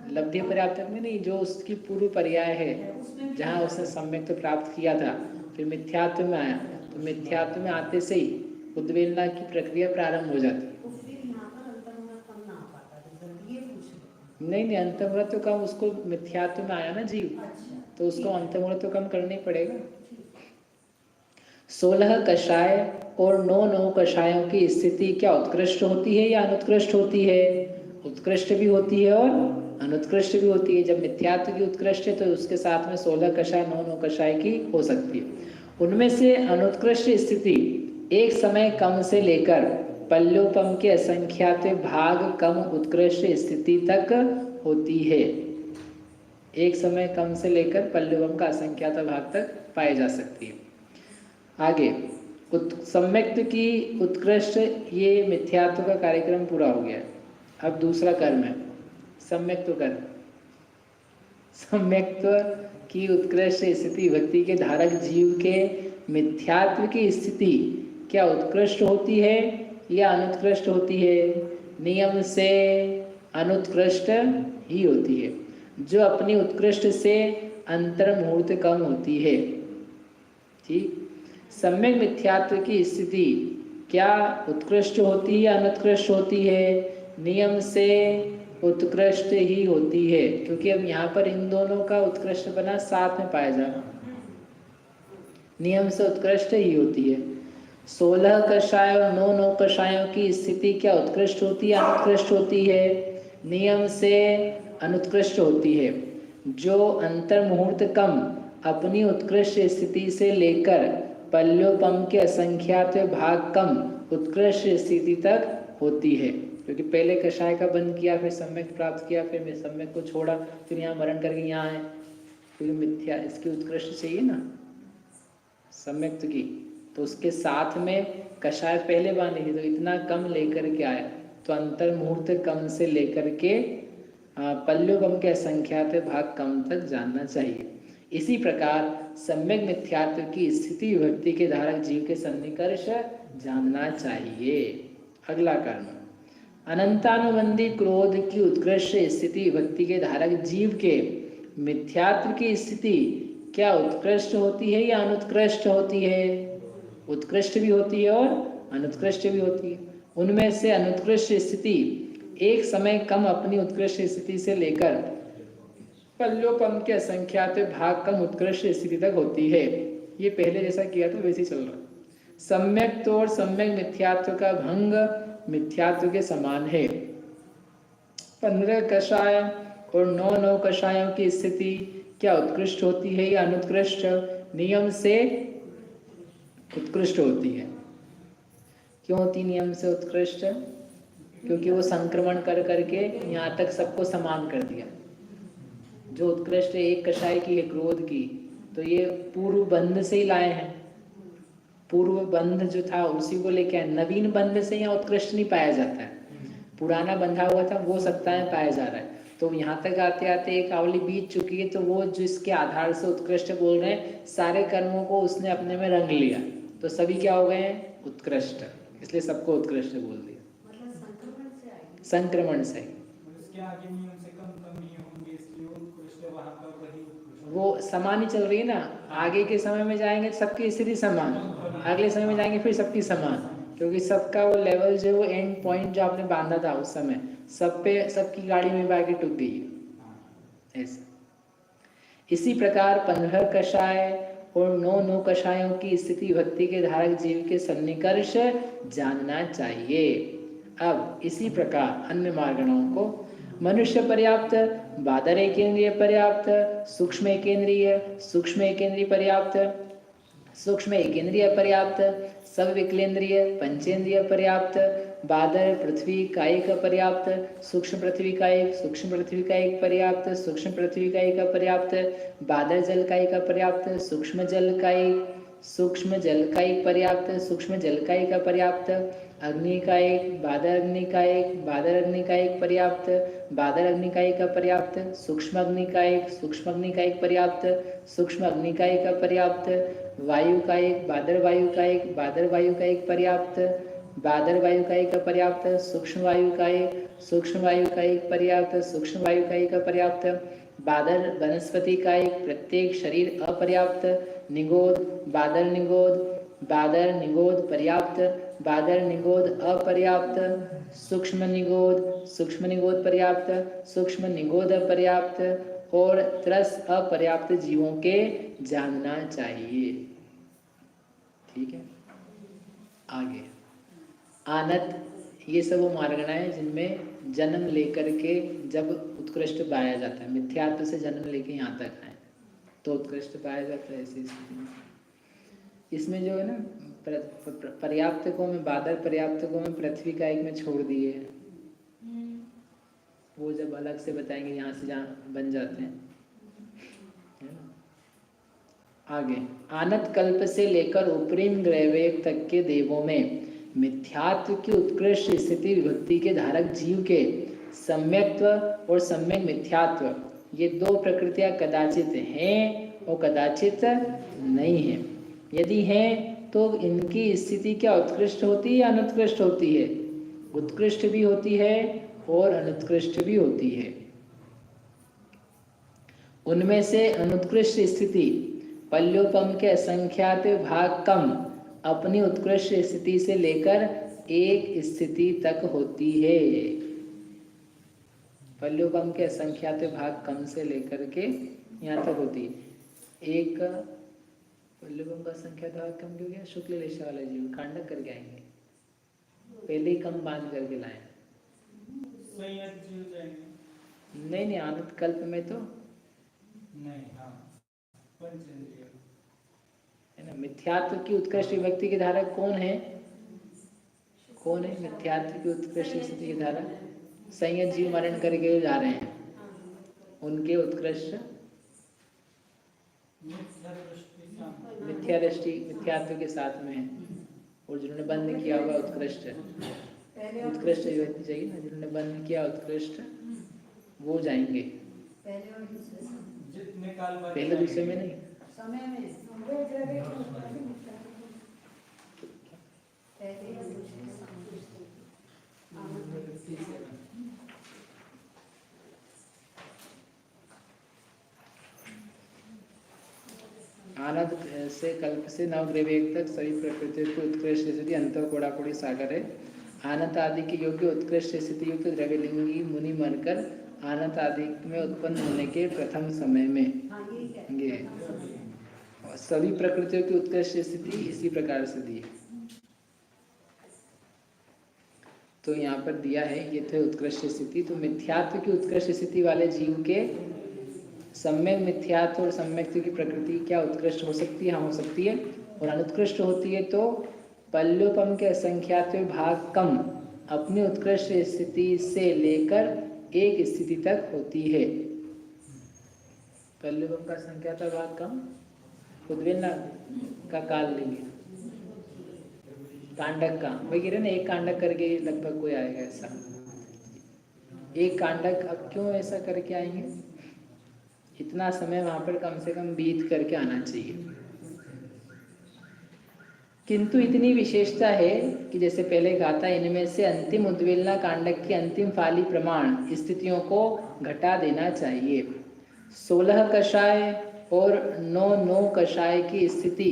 लब्धि पर्याप्त में नहीं, जो उसकी पूर्व पर्याय है जहाँ उसने सम्यक तो प्राप्त किया था, फिर मिथ्यात्व में आया, तो मिथ्यात्व में आते से ही उद्वेलना की प्रक्रिया प्रारंभ हो जाती है। तो फिर यहाँ पर अंतर्मुहूर्त कम ना आ पाता, ये पूछ नहीं, अंतर्मुहूर्त तो कम, उसको मिथ्यात्व में आया ना जीव, अच्छा तो उसको अंतर्मुहूर्त तो कम करना ही पड़ेगा। 16 कषाय और 9 कषायों की स्थिति क्या उत्कृष्ट होती है या अनुत्कृष्ट होती है? उत्कृष्ट भी होती है और अनुत्कृष्ट भी होती है। जब मिथ्यात्व की उत्कृष्ट है तो उसके साथ में 16 कषाय 9 कषाय की हो सकती है। उनमें से अनुत्कृष्ट स्थिति एक समय कम से लेकर पल्योपम के असंख्यात भाग कम उत्कृष्ट स्थिति तक होती है। एक समय कम से लेकर पल्योपम का असंख्यात भाग तक पाई जा सकती है। आगे सम्यक्त की उत्कृष्ट, ये मिथ्यात्व का कार्यक्रम पूरा हो गया। अब दूसरा कर्म है सम्यक्त कर्म। सम्यक्त्व की उत्कृष्ट स्थिति भक्ति के धारक जीव के मिथ्यात्व की स्थिति क्या उत्कृष्ट होती है या अनुत्कृष्ट होती है? नियम से अनुत्कृष्ट ही होती है, जो अपनी उत्कृष्ट से अंतर्मुहूर्त कम होती है। ठीक, सम्यक मिथ्यात्व की स्थिति क्या उत्कृष्ट होती है या अनुत्कृष्ट होती है? नियम से उत्कृष्ट ही होती है, क्योंकि अब यहाँ पर इन दोनों का उत्कृष्ट बना साथ में पाया जाना। नियम से उत्कृष्ट ही होती है। 16 कषाय और 9 कषायों की स्थिति क्या उत्कृष्ट होती है या अनुत्कृष्ट होती है? नियम से अनुत्कृष्ट होती है, जो अंतर्मुहूर्त कम अपनी उत्कृष्ट स्थिति से लेकर पल्योपम के असंख्यात भाग कम उत्कृष्ट स्थिति तक होती है। क्योंकि पहले कषाय का बंद किया, फिर सम्यक प्राप्त किया, फिर मैं सम्यक को छोड़ा, फिर यहाँ मरण करके यहाँ आए, क्योंकि मिथ्या इसकी उत्कृष्ट चाहिए ना सम्यक्त की, तो उसके साथ में कषाय पहले बांधी थी, तो इतना कम लेकर के आया, तो अंतर्मुहूर्त कम से लेकर के पल्योपम के असंख्यात भाग कम तक जानना चाहिए। इसी प्रकार सम्यक मिथ्यात्व की स्थिति विभक्ति के धारक जीव के सन्निकर्ष जानना चाहिए। अगला कर्म, अनंतानुबंधी क्रोध की उत्कृष्ट स्थिति विभक्ति के धारक जीव के मिथ्यात्व की स्थिति क्या उत्कृष्ट होती है या अनुत्कृष्ट होती है? उत्कृष्ट भी होती है और अनुत्कृष्ट भी होती है। उनमें से अनुत्कृष्ट स्थिति एक समय कम अपनी उत्कृष्ट स्थिति से लेकर पल्योपम के असंख्यात भाग कम उत्कृष्ट स्थिति तक होती है। ये पहले जैसा किया था वैसे ही चल रहा। सम्यक और सम्यक मिथ्यात्व का भंग मिथ्यात्व के समान है। 15 कषाय और 9 कषायों की स्थिति क्या उत्कृष्ट होती है या अनुत्कृष्ट? नियम से उत्कृष्ट होती है। क्यों होती नियम से उत्कृष्ट? क्योंकि वो संक्रमण कर करके यहाँ तक सबको समान कर दिया। जो उत्कृष्ट एक कषाय की है क्रोध की, तो ये पूर्व बंध से ही लाए हैं। पूर्व बंध जो था उसी को लेके आए। नवीन बंध से यहाँ उत्कृष्ट नहीं पाया जाता है। पुराना बंधा हुआ था वो सत्ता में पाया जा रहा है। तो यहाँ तक आते आते एक आवली बीत चुकी है, तो वो जिसके आधार से उत्कृष्ट बोल रहे हैं, सारे कर्मों को उसने अपने में रंग लिया, तो सभी क्या हो गए हैं? उत्कृष्ट। इसलिए सबको उत्कृष्ट बोल दिया। मतलब संक्रमण से आएगी। संक्रमण से। उसके आगे नियम से कम कम नहीं होंगे, इसलिए उत्कृष्ट वहाँ पर वही उत्कृष्ट। वो समान ही चल रही है ना। आगे के समय में जाएंगे सबकी स्थिति समान, अगले समय में जाएंगे फिर सबकी समान, क्योंकि सबका वो लेवल जो वो एंड पॉइंट जो आपने बांधा था उस समय सब पे सबकी गाड़ी में बाकी टूट गई है ऐसा। इसी प्रकार 15 कषाय और 9 कषायों की स्थिति भक्ति के धारक जीव के सन्निकर्ष जानना चाहिए। अब इसी प्रकार अन्य मार्गणों को मनुष्य पर्याप्त, बादर एकेंद्रिय पर्याप्त, सूक्ष्म एकेंद्रिय पर्याप्त, सूक्ष्म एकेंद्रिय पर्याप्त, सब विकलेंद्रिय पंचेंद्रिय पर्याप्त, बादर पृथ्वी कायिक पर्याप्त, सूक्ष्म पृथ्वी कायिक पर्याप्त, सूक्ष्म पृथ्वी कायिक पर्याप्त, बादर जल कायिक पर्याप्त, सूक्ष्म जल कायिक पर्याप्त, सूक्ष्म जल कायिक पर्याप्त, अग्नि कायिक, बादर अग्नि कायिक पर्याप्त, बादर अग्नि कायिक पर्याप्त, सूक्ष्म अग्नि कायिक पर्याप्त, सूक्ष्म अग्नि कायिक पर्याप्त, वायु कायिक, बादर वायु कायिक पर्याप्त, बादर वायु कायिक पर्याप्त, सूक्ष्म वायु कायिक पर्याप्त, सूक्ष्म वायु कायिक पर्याप्त, बादर वनस्पति कायिक प्रत्येक शरीर अपर्याप्त, निगोद, बादर निगोद, बादर निगोद पर्याप्त, बादर निगोद अपर्याप्त, सूक्ष्म निगोद पर्याप्त, सूक्ष्म निगोद अपर्याप्त और त्रस अपर्याप्त जीवों के जानना चाहिए। ठीक है, आगे आनत, ये सब वो मार्गणाएं जिनमें जन्म लेकर के जब उत्कृष्ट पाया जाता है, मिथ्यात्व से जन्म लेके यहाँ तक आए तो उत्कृष्ट पाया जाता है। ऐसी स्थिति में इसमें जो है ना पर्याप्त को में बादल, पर्याप्त को में पृथ्वी का एक में छोड़ दिए, वो जब अलग से बताएंगे यहाँ से जहाँ बन जाते हैं। आगे आनत कल्प से लेकर उपरीम ग्रहवेग तक के देवों में मिथ्यात्व की उत्कृष्ट स्थिति विभक्ति के धारक जीव के सम्यक्त्व और सम्यक मिथ्यात्व, ये दो प्रकृतियां कदाचित हैं और कदाचित नहीं हैं। यदि हैं तो इनकी स्थिति क्या उत्कृष्ट होती है या अनुत्कृष्ट होती है? उत्कृष्ट भी होती है और अनुत्कृष्ट भी होती है। उनमें से अनुत्कृष्ट स्थिति पल्योपम के असंख्यात भाग कम अपनी उत्कृष्ट स्थिति से लेकर एक स्थिति तक होती है। पल्योपम के असंख्यात भाग कम से लेकर के यहाँ तक होती है। एक पल्योपम का असंख्यात भाग कम क्यों गया? शुक्ल रेशा वाला जीव कांडक करके आएंगे, पहले ही कम बांध करके लाए। नहीं, आनंद कल्प में तो नहीं, हाँ, है ना। मिथ्यात्व की उत्कृष्ट विभक्ति के धारक कौन है? मिथ्यात्व की उत्कृष्ट स्थिति के धारक संयत जीव मरण करके जा रहे हैं, उनके उत्कृष्ट मिथ्यात्व के साथ में है। और जिन्होंने बंद किया हुआ उत्कृष्ट विभक्ति चाहिए ना, जिन्होंने बंद किया उत्कृष्ट वो जाएंगे। पहले दूसरे में नहीं, समय में आनंद से कल्प से नवग्रहवेग तक सभी प्रकृति की उत्कृष्ट स्थिति अंतर कोड़ाकोड़ी सागर है। आनंद आदि के योग्य उत्कृष्ट स्थिति युक्त द्रव्यलिंगी मुनि मरकर आनंद आदि में उत्पन्न होने के प्रथम समय में ये सभी प्रकृतियों की उत्कृष्ट स्थिति इसी प्रकार से दी है। तो यहाँ पर दिया है ये थे उत्कृष्ट स्थिति। तो मिथ्यात्व की उत्कृष्ट स्थिति वाले जीव के सम्यक मिथ्यात्व और सम्यक्त्व की प्रकृति क्या उत्कृष्ट हो सकती है? हाँ, हो सकती है। और अनुत्कृष्ट होती है तो पल्योपम के असंख्यात भाग कम अपनी उत्कृष्ट स्थिति से लेकर एक स्थिति तक होती है। पल्योपम का असंख्यात भाग कम उद्वेलना का काल लेंगे, कांडक का वही कह रहे ना, एक कांडक करके लगभग कोई आएगा ऐसा। एक कांडक अब क्यों ऐसा करके आएंगे? इतना समय वहां पर कम से कम बीत करके आना चाहिए। किंतु इतनी विशेषता है कि जैसे पहले कहा था, इनमें से अंतिम उद्वेलना कांडक की अंतिम फाली प्रमाण स्थितियों को घटा देना चाहिए। 16 कषाय और 9 कषाय की स्थिति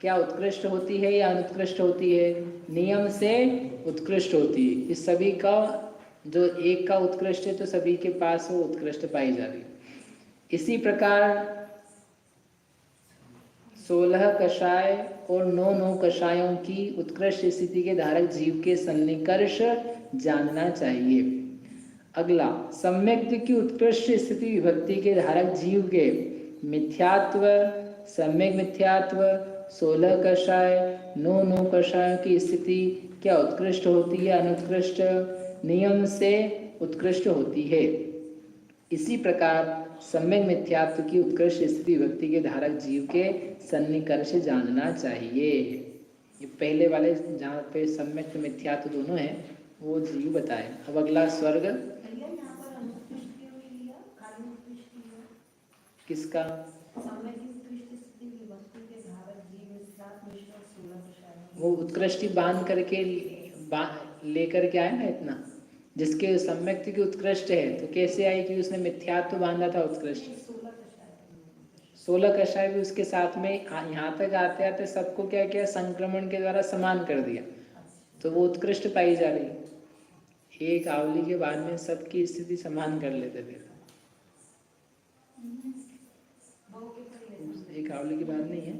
क्या उत्कृष्ट होती है या अनुत्कृष्ट होती है? नियम से उत्कृष्ट होती है। इस सभी का जो एक का उत्कृष्ट है तो सभी के पास वो उत्कृष्ट पाई जा रही है। इसी प्रकार 16 कषाय और 9 कषायों की उत्कृष्ट स्थिति के धारक जीव के सन्निकर्ष जानना चाहिए। अगला, सम्यक्त्व की उत्कृष्ट स्थिति विभक्ति के धारक जीव के मिथ्यात्व, सम्यक मिथ्यात्व, 16 कषाय 9 कषायों की स्थिति क्या उत्कृष्ट होती है अनुत्कृष्ट? नियम से उत्कृष्ट होती है। इसी प्रकार सम्यक मिथ्यात्व की उत्कृष्ट स्थिति विभक्ति के धारक जीव के सन्निकर्ष जानना चाहिए। ये पहले वाले जहाँ पे सम्यक मिथ्यात्व दोनों हैं वो जीव बताए। अब अगला स्वर्ग किसका? वो उत्कृष्टि बांध करके लेकर के आए ना इतना, जिसके सम्यक की उत्कृष्ट है तो कैसे आई कि उसने मिथ्यात्व बांधा था उत्कृष्ट। 16 कषाय भी उसके साथ में यहाँ तक आते आते सबको क्या किया, संक्रमण के द्वारा समान कर दिया, तो वो उत्कृष्ट पाई जा रही। एक आवली के बाद में सबकी स्थिति समान कर लेते थे। एक आवली के बाद नहीं है,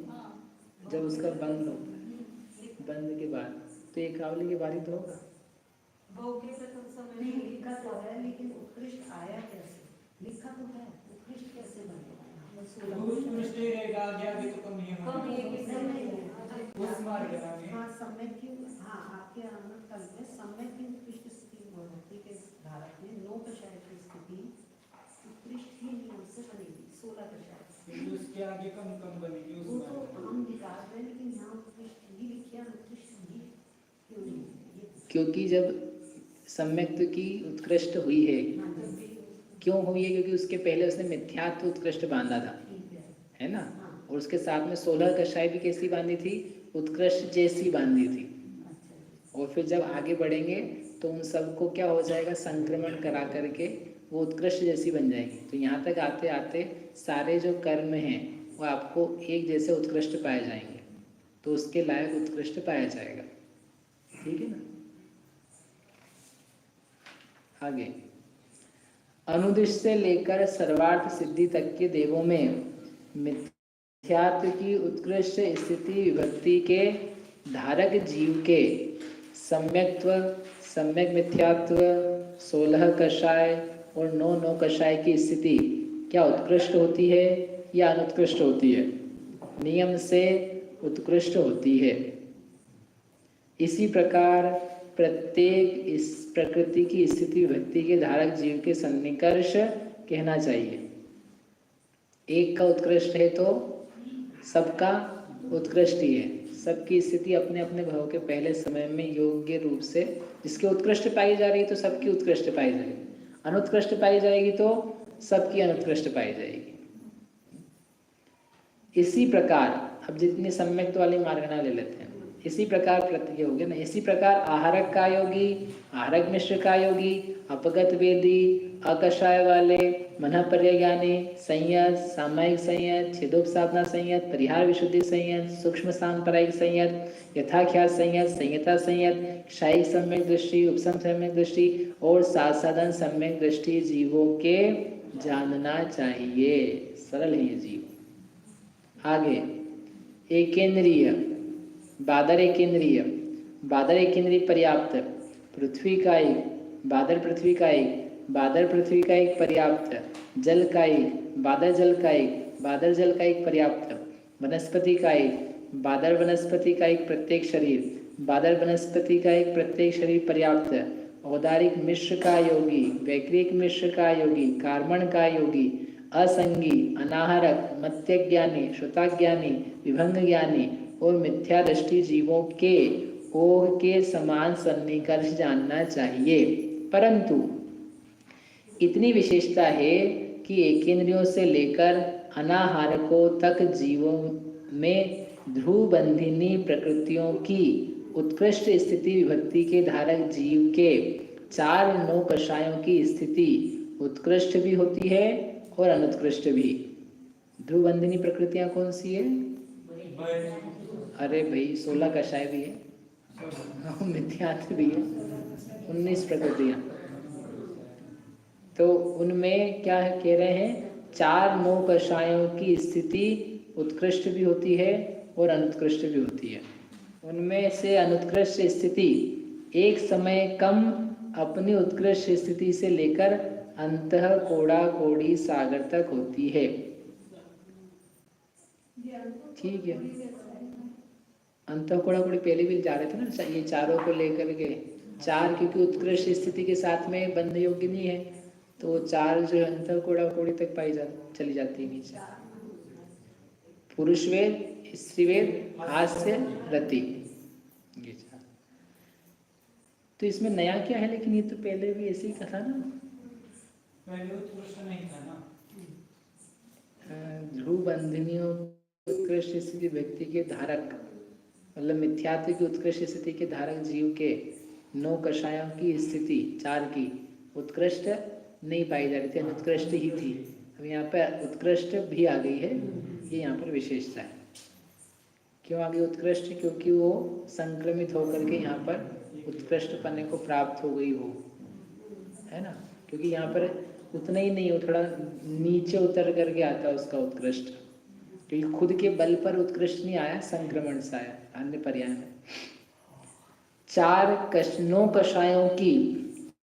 जब उसका बंद होता है, बंद के बाद, तो एक आवली के बाद ही तो होगा। नहीं लिखा तो है, लेकिन उत्कृष्ट आया कैसे? लिखा तो है, उत्कृष्ट कैसे बनेगा? उत्कृष्ट ही रहेगा, आगे आगे तो कम ही होगा। उस मार्ग में हाँ सम्यक की, हाँ आपके अमृत काल में सम्यक की उत्कृष्ट स्थिति भक्ति के धारक में 9 कषाय की स्थिति उत्कृष्ट ही नियम से बनेगी। 16 कषाय उसके आगे कम कम बनेगी उस वो तो मार्ग में। हम निकाल रहे हैं, लेकिन यहाँ उत्कृष्ट ही लिखिए, उत्कृष्ट ही क्यों नहीं है? क्योंकि जब सम्यक्त की उत्कृष्ट हुई है, क्यों हुई है? क्योंकि उसके पहले उसने मिथ्यात्व उत्कृष्ट बांधा था, है ना। और उसके साथ में 16 कषाय भी कैसी बांधी थी? उत्कृष्ट जैसी बांधी थी। और फिर जब आगे बढ़ेंगे तो उन सबको क्या हो जाएगा, संक्रमण करा करके वो उत्कृष्ट जैसी बन जाएगी। तो यहाँ तक आते आते सारे जो कर्म हैं वो आपको एक जैसे उत्कृष्ट पाए जाएंगे, तो उसके लायक उत्कृष्ट पाया जाएगा। ठीक है ना। आगे, अनुदिश से लेकर सर्वार्थ सिद्धि तक के देवों में मिथ्यात्व की उत्कृष्ट स्थिति विभक्ति के धारक जीव के सम्यक्त्व, सम्यक मिथ्यात्व, 16 कषाय और 9 कषाय की स्थिति क्या उत्कृष्ट होती है या अनुत्कृष्ट होती है? नियम से उत्कृष्ट होती है। इसी प्रकार प्रत्येक इस प्रकृति की स्थिति विभक्ति के धारक जीव के सन्निकर्ष कहना चाहिए। एक का उत्कृष्ट है तो सबका उत्कृष्ट ही है। सबकी स्थिति अपने अपने भाव के पहले समय में योग्य रूप से जिसकी उत्कृष्ट पाई जा रही है तो सबकी उत्कृष्ट पाई जाएगी, अनुत्कृष्ट पाई जाएगी तो सबकी अनुत्कृष्ट पाई जाएगी। इसी प्रकार अब जितनी सम्यक्त वाली मार्गना ले लेते हैं, इसी प्रकार प्रत्यय हो गया ना। इसी प्रकार आहारक का योगी, आहारक मिश्र का योगी, अपगत वेदी, अकषाय वाले, मन पर्यज्ञानी, संयत, सामायिक संयत, छेदोपसाधना संयत, परिहार विशुद्धि संयत, सूक्ष्म सांप्रदायिक संयत, यथाख्यात संयत, संयता संयत, क्षायिक सम्यक दृष्टि, उपसम सम्यक दृष्टि और साधन सम्यक दृष्टि जीवों के जानना चाहिए। सरल है ये जीव। आगे, एकेंद्रीय, बादर एकेंद्रीय, बादर एकेंद्रीय पर्याप्त, पृथ्वी का एक, बादर पृथ्वी का एक, बादर पृथ्वी का एक पर्याप्त, जल का एक, बादर जल का एक, बादर जल का एक पर्याप्त, वनस्पति का एक, बादर वनस्पति का एक प्रत्येक शरीर, बादर वनस्पति का एक प्रत्येक शरीर पर्याप्त, औदारिक मिश्र का योगी, वैक्रिक मिश्र का योगी, कार्मण का योगी, असंगी, अनाहरक, मत्यज्ञानी, श्रुताज्ञानी, विभंग ज्ञानी और मिथ्या दृष्टि जीवों के ओह के समान सन्निकर्ष जानना चाहिए। परंतु इतनी विशेषता है कि एकेंद्रियों से लेकर अनाहारकों तक जीवों में ध्रुव बंधिनी प्रकृतियों की उत्कृष्ट स्थिति विभक्ति के धारक जीव के 4 कषायों की स्थिति उत्कृष्ट भी होती है और अनुत्कृष्ट भी। ध्रुव बंधिनी प्रकृतियां कौन सी है? अरे भाई 16 कषाय भी है, मिथ्यात्व भी है, 19 प्रकृतियां। तो उनमें क्या कह रहे हैं? 4 कषायों की स्थिति उत्कृष्ट भी होती है और अनुत्कृष्ट भी होती है। उनमें से अनुत्कृष्ट स्थिति एक समय कम अपनी उत्कृष्ट स्थिति से लेकर अंतः कोड़ा कोड़ी सागर तक होती है। ठीक है, अंतः कोड़ा कोड़ी पहले भी जा रहे थे ना, ये चारों को लेकर के 4, क्योंकि उत्कृष्ट स्थिति के साथ में बंध योग्य नहीं है, तो वो 4 जो अंतः कोड़ा कोड़ी तक पाई चली जाती है नीचे। पुरुष वेद, स्त्री वेद, हास्य, रति, ये 4। तो इसमें नया क्या है? लेकिन ये तो पहले भी ऐसे ही था ना, पहले उत्कृष्ट नहीं था ना। ध्रुव बंधनियों उत्कृष्ट स्थिति व्यक्ति के धारक, मतलब मिथ्यात्व की उत्कृष्ट स्थिति के धारक जीव के 9 कषायों की स्थिति 4 की उत्कृष्ट नहीं पाई जा रही थी, अनुत्कृष्ट ही थी। अब यहाँ पे उत्कृष्ट भी आ गई है, ये यहाँ पर विशेषता है। क्यों आगे उत्कृष्ट? क्योंकि वो संक्रमित होकर के यहाँ पर उत्कृष्ट पन्ने को प्राप्त हो गई हो, है ना। क्योंकि यहाँ पर उतना ही नहीं हो, थोड़ा नीचे उतर करके आता है उसका उत्कृष्ट, क्योंकि खुद के बल पर उत्कृष्ट नहीं आया, संक्रमण से आया अन्य पर्याय में। 9 कषायों की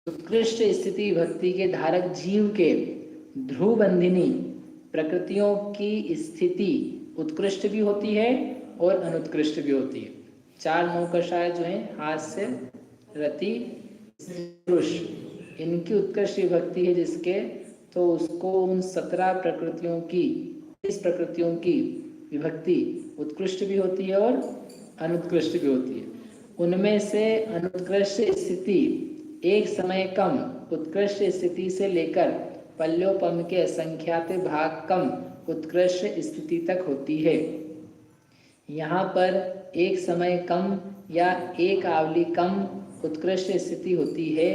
उत्कृष्ट स्थिति भक्ति के धारक जीव के ध्रुव बंधिनी प्रकृतियों की स्थिति उत्कृष्ट भी होती है और अनुत्कृष्ट भी होती है। 9 कषाय जो है हास्य, रति, पुरुष, इनकी उत्कृष्ट विभक्ति है जिसके, तो उसको उन 17 प्रकृतियों की, इस प्रकृतियों की विभक्ति उत्कृष्ट भी होती है और अनुत्कृष्ट भी होती है। उनमें से अनुत्कृष्ट स्थिति एक समय कम उत्कृष्ट स्थिति से लेकर पल्योपम के असंख्यात भाग कम उत्कृष्ट स्थिति तक होती है। यहाँ पर एक समय कम या एक आवली कम उत्कृष्ट स्थिति होती है,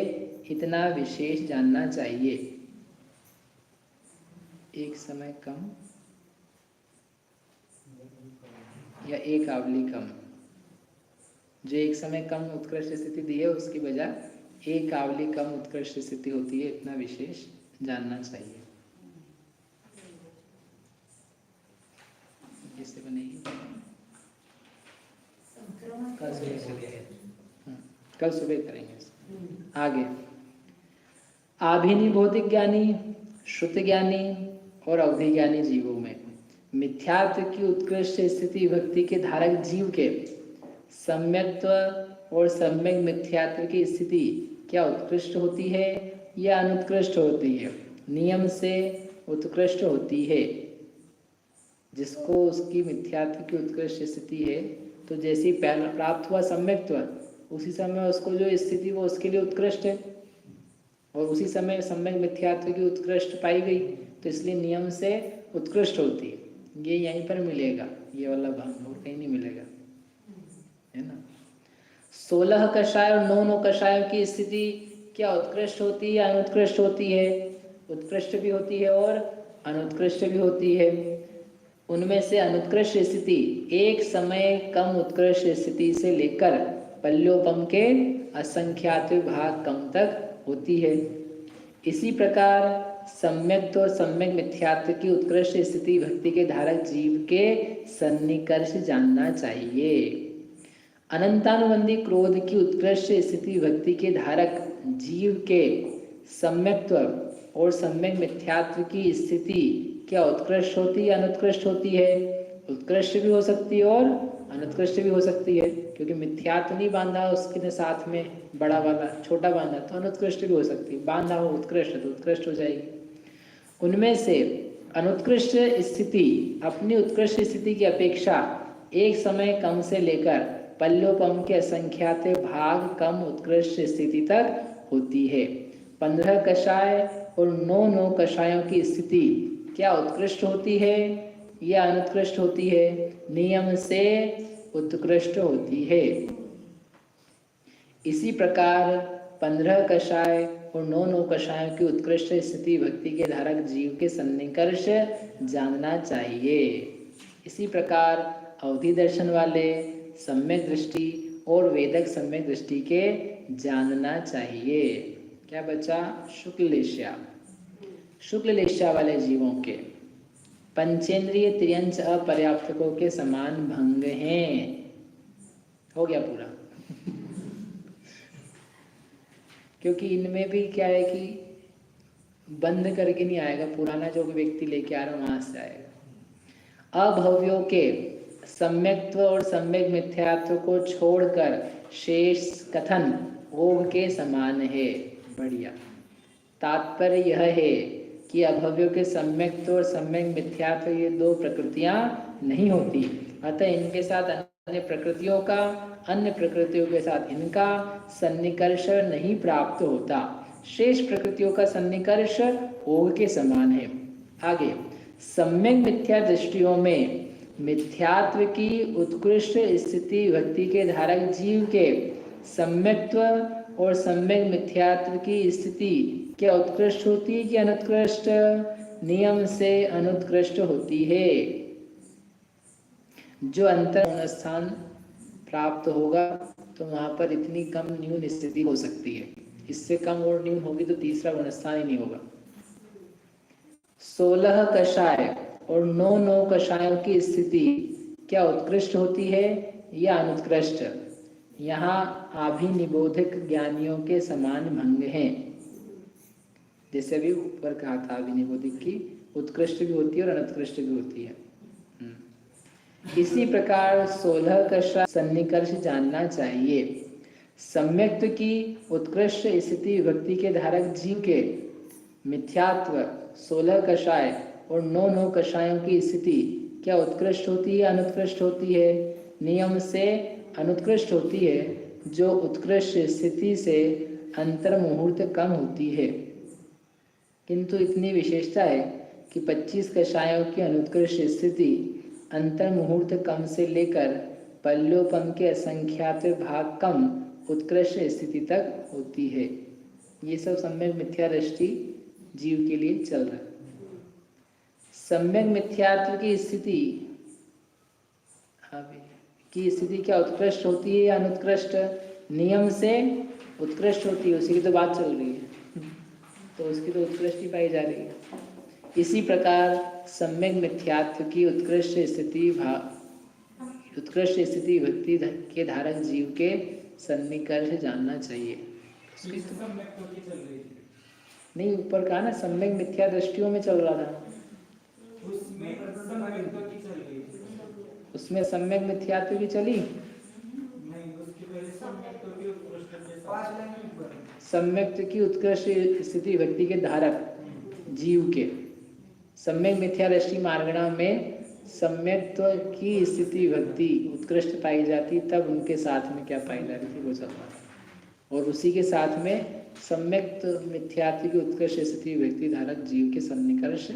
इतना विशेष जानना चाहिए। एक समय कम या एक आवली कम, जो एक समय कम उत्कृष्ट स्थिति दी है उसकी बजाय एक आवली कम उत्कृष्ट स्थिति होती है, इतना विशेष जानना चाहिए। कैसे बनेगी? कल सुबह करेंगे। आगे आभिनी भौतिक ज्ञानी, श्रुत ज्ञानी और अवधि ज्ञानी जीवों में मिथ्यात्व की उत्कृष्ट स्थिति भक्ति के धारक जीव के सम्यक्त्व और सम्यक मिथ्यात्व की स्थिति क्या उत्कृष्ट होती है या अनुत्कृष्ट होती है? नियम से उत्कृष्ट होती है। जिसको उसकी मिथ्यात्व की उत्कृष्ट स्थिति है, तो जैसी प्राप्त हुआ सम्यक्त्व, उसी समय उसको जो स्थिति वो उसके लिए उत्कृष्ट है, और उसी समय सम्यक मिथ्यात्व की उत्कृष्ट पाई गई, तो इसलिए नियम से उत्कृष्ट होती है। ये यहीं पर मिलेगा, ये वाला भाग, और कहीं नहीं मिलेगा, है ना। 16 कषाय और 9 कषायों की स्थिति क्या उत्कृष्ट होती है या अनुत्कृष्ट होती है? उत्कृष्ट भी होती है और अनुत्कृष्ट भी होती है। उनमें से अनुत्कृष्ट स्थिति एक समय कम उत्कृष्ट स्थिति से लेकर पल्योपम के असंख्यात भाग कम तक होती है। इसी प्रकार सम्यक और सम्यक मिथ्यात्व की उत्कृष्ट स्थिति भक्ति के धारक जीव के सन्निकर्ष जानना चाहिए। अनंतानुबंधी क्रोध की उत्कृष्ट स्थिति भक्ति के धारक जीव के सम्यक्त्व और सम्यक मिथ्यात्व की स्थिति क्या उत्कृष्ट होती है अनुत्कृष्ट होती है? उत्कृष्ट भी हो सकती है और अनुत्कृष्ट भी हो सकती है, क्योंकि मिथ्यात्व नहीं बांधा उसके साथ में बड़ा वाला, छोटा बांधा तो अनुत्कृष्ट भी हो सकती है, बांधा हो उत्कृष्ट तो उत्कृष्ट हो जाएगी। उनमें से अनुत्कृष्ट स्थिति अपनी उत्कृष्ट स्थिति की अपेक्षा एक समय कम से लेकर पल्योपम के असंख्यात भाग कम उत्कृष्ट स्थिति तक होती है। 15 कषाय और 9 कषायों की स्थिति क्या उत्कृष्ट होती है या अनुत्कृष्ट होती है? नियम से उत्कृष्ट होती है। इसी प्रकार 15 कषाय और 9 कषायों की उत्कृष्ट स्थिति भक्ति के धारक जीव के सन्निकर्ष जानना चाहिए। इसी प्रकार अवधि दर्शन वाले सम्यक दृष्टि और वेदक सम्यक दृष्टि के जानना चाहिए। क्या बचा? शुक्लेश्या। शुक्लेश्या वाले जीवों के पंचेंद्रिय त्रियंच अपर्याप्तकों के समान भंग हैं। हो गया पूरा। क्योंकि इनमें भी क्या है कि बंद करके नहीं आएगा, पुराना जो व्यक्ति लेके आ रहा है वहां से आएगा। अभव्यों के सम्यक्त्व और सम्यक मिथ्यात्व को छोड़कर शेष कथन ओघ के समान है। बढ़िया। तात्पर्य यह है कि अभव्यों के सम्यक्त्व और सम्यक मिथ्यात्व ये दो प्रकृतियां नहीं होती, अतः इनके साथ अन्य प्रकृतियों का, अन्य प्रकृतियों के साथ इनका सन्निकर्ष नहीं प्राप्त होता। शेष प्रकृतियों का सन्निकर्ष ओघ के समान है। आगे सम्यक मिथ्या दृष्टियों में मिथ्यात्व की उत्कृष्ट स्थिति भक्ति के धारक जीव के सम्यक्त्व और सम्यक मिथ्यात्व की स्थिति क्या उत्कृष्ट होती है कि अनुत्कृष्ट? नियम से अनुत्कृष्ट होती है। जो अंतर स्थान प्राप्त होगा तो वहाँ पर इतनी कम न्यून स्थिति हो सकती है, इससे कम और न्यून होगी तो तीसरा गुण स्थान ही नहीं होगा। 16 कषाय और 9 कषायों की स्थिति क्या उत्कृष्ट होती है या अनुत्कृष्ट? यहाँ अभिनिबोधिक ज्ञानियों के समान भंग हैं। जैसे अभी ऊपर कहा था, अभिनिबोधिक की उत्कृष्ट भी होती है और अनुत्कृष्ट भी होती है। इसी प्रकार 16 कषाय सन्निकर्ष जानना चाहिए। सम्यक्त्व की उत्कृष्ट स्थिति विभक्ति के धारक जीव के मिथ्यात्व 16 कषाय और 9 कषायों की स्थिति क्या उत्कृष्ट होती है अनुत्कृष्ट होती है? नियम से अनुत्कृष्ट होती है, जो उत्कृष्ट स्थिति से अंतर मुहूर्त कम होती है। किंतु इतनी विशेषता है कि 25 कषायों की अनुत्कृष्ट स्थिति अंतर मुहूर्त कम से लेकर पल्योपम के असंख्यात भाग कम उत्कृष्ट स्थिति तक होती है। ये सब सम्यक मिथ्या दृष्टि जीव के लिए चल रहा है। सम्यक मिथ्यात्व की स्थिति क्या उत्कृष्ट होती है या अनुत्कृष्ट? नियम से उत्कृष्ट होती है, उसी की तो बात चल रही है, तो उसकी तो उत्कृष्ट ही पाई जा रही है। इसी प्रकार सम्यक मिथ्यात्व की उत्कृष्ट स्थिति भक्ति के धारक जीव के सन्निकर्ष जानना चाहिए। नहीं, ऊपर कहा ना सम्यक मिथ्या दृष्टियों में चल रहा था, उसमें सम्यक मिथ्यात्व की चली। सम्यक की उत्कृष्ट स्थिति व्यक्ति के धारक जीव के, सम्यक मिथ्या दृष्टि मार्गणा में सम्यक्त्व की स्थिति भक्ति उत्कृष्ट पाई जाती, तब उनके साथ में क्या पाई जाती थी वो चल रहा था। और उसी के साथ में सम्यक्त मिथ्यात्व की उत्कृष्ट स्थिति व्यक्ति धारक जीव के सन्निकर्ष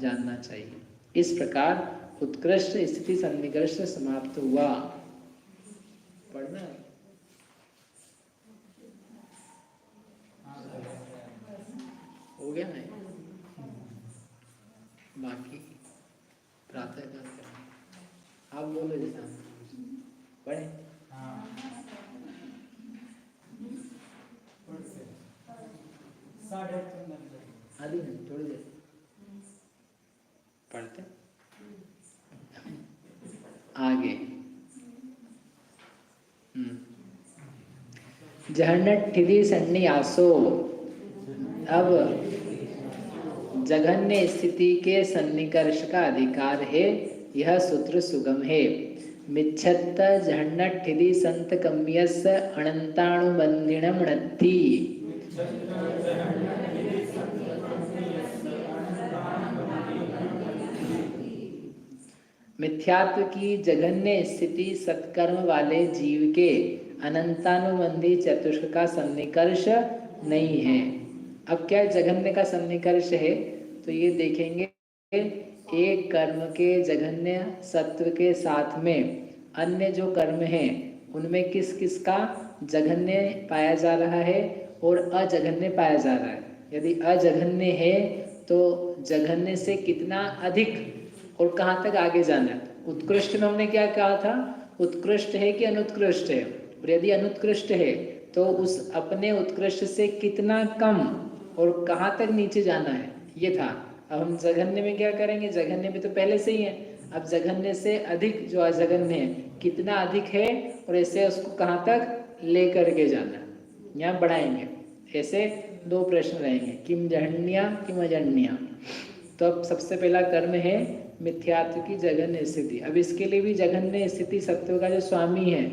जानना चाहिए। इस प्रकार उत्कृष्ट स्थिति सन्निकर्ष समाप्त हुआ। पढ़ना है? हो गया नहीं? बाकी प्रातः काल करना। आप बोलो जैसा पढ़े। आधी घंटे थोड़ी देर पढ़ते आगे। जहन्नठिधि सन्नियासो। अब जघन्य स्थिति के सन्निकर्ष का अधिकार है, यह सूत्र सुगम है। मिच्छत्त जहन्नठिधि संत कम्यस अनंताणुबंधिनम नत्थि। मिथ्यात्व की जघन्य स्थिति सत्कर्म वाले जीव के अनंतानुबंधी चतुष्क का सन्निकर्ष नहीं है। अब क्या जघन्य का सन्निकर्ष है, तो ये देखेंगे एक कर्म के जघन्य सत्व के साथ में अन्य जो कर्म हैं उनमें किस किस का जघन्य पाया जा रहा है और अजघन्य पाया जा रहा है। यदि अजघन्य है तो जघन्य से कितना अधिक और कहाँ तक आगे जाना है। उत्कृष्ट में हमने क्या कहा था, उत्कृष्ट है कि अनुत्कृष्ट है, और यदि अनुत्कृष्ट है तो उस अपने उत्कृष्ट से कितना कम और कहाँ तक नीचे जाना है, ये था। अब हम जघन्य में क्या करेंगे, जघन्य में तो पहले से ही है, अब जघन्य से अधिक जो अजघन्य है कितना अधिक है और ऐसे उसको कहाँ तक ले करके जाना, यहाँ बढ़ाएंगे। ऐसे दो प्रश्न रहेंगे, किम जहन्या किम अजन्या। तो अब सबसे पहला कर्म है मिथ्यात्व की जघन्य स्थिति। अब इसके लिए भी जघन्य स्थिति सत्व का जो स्वामी है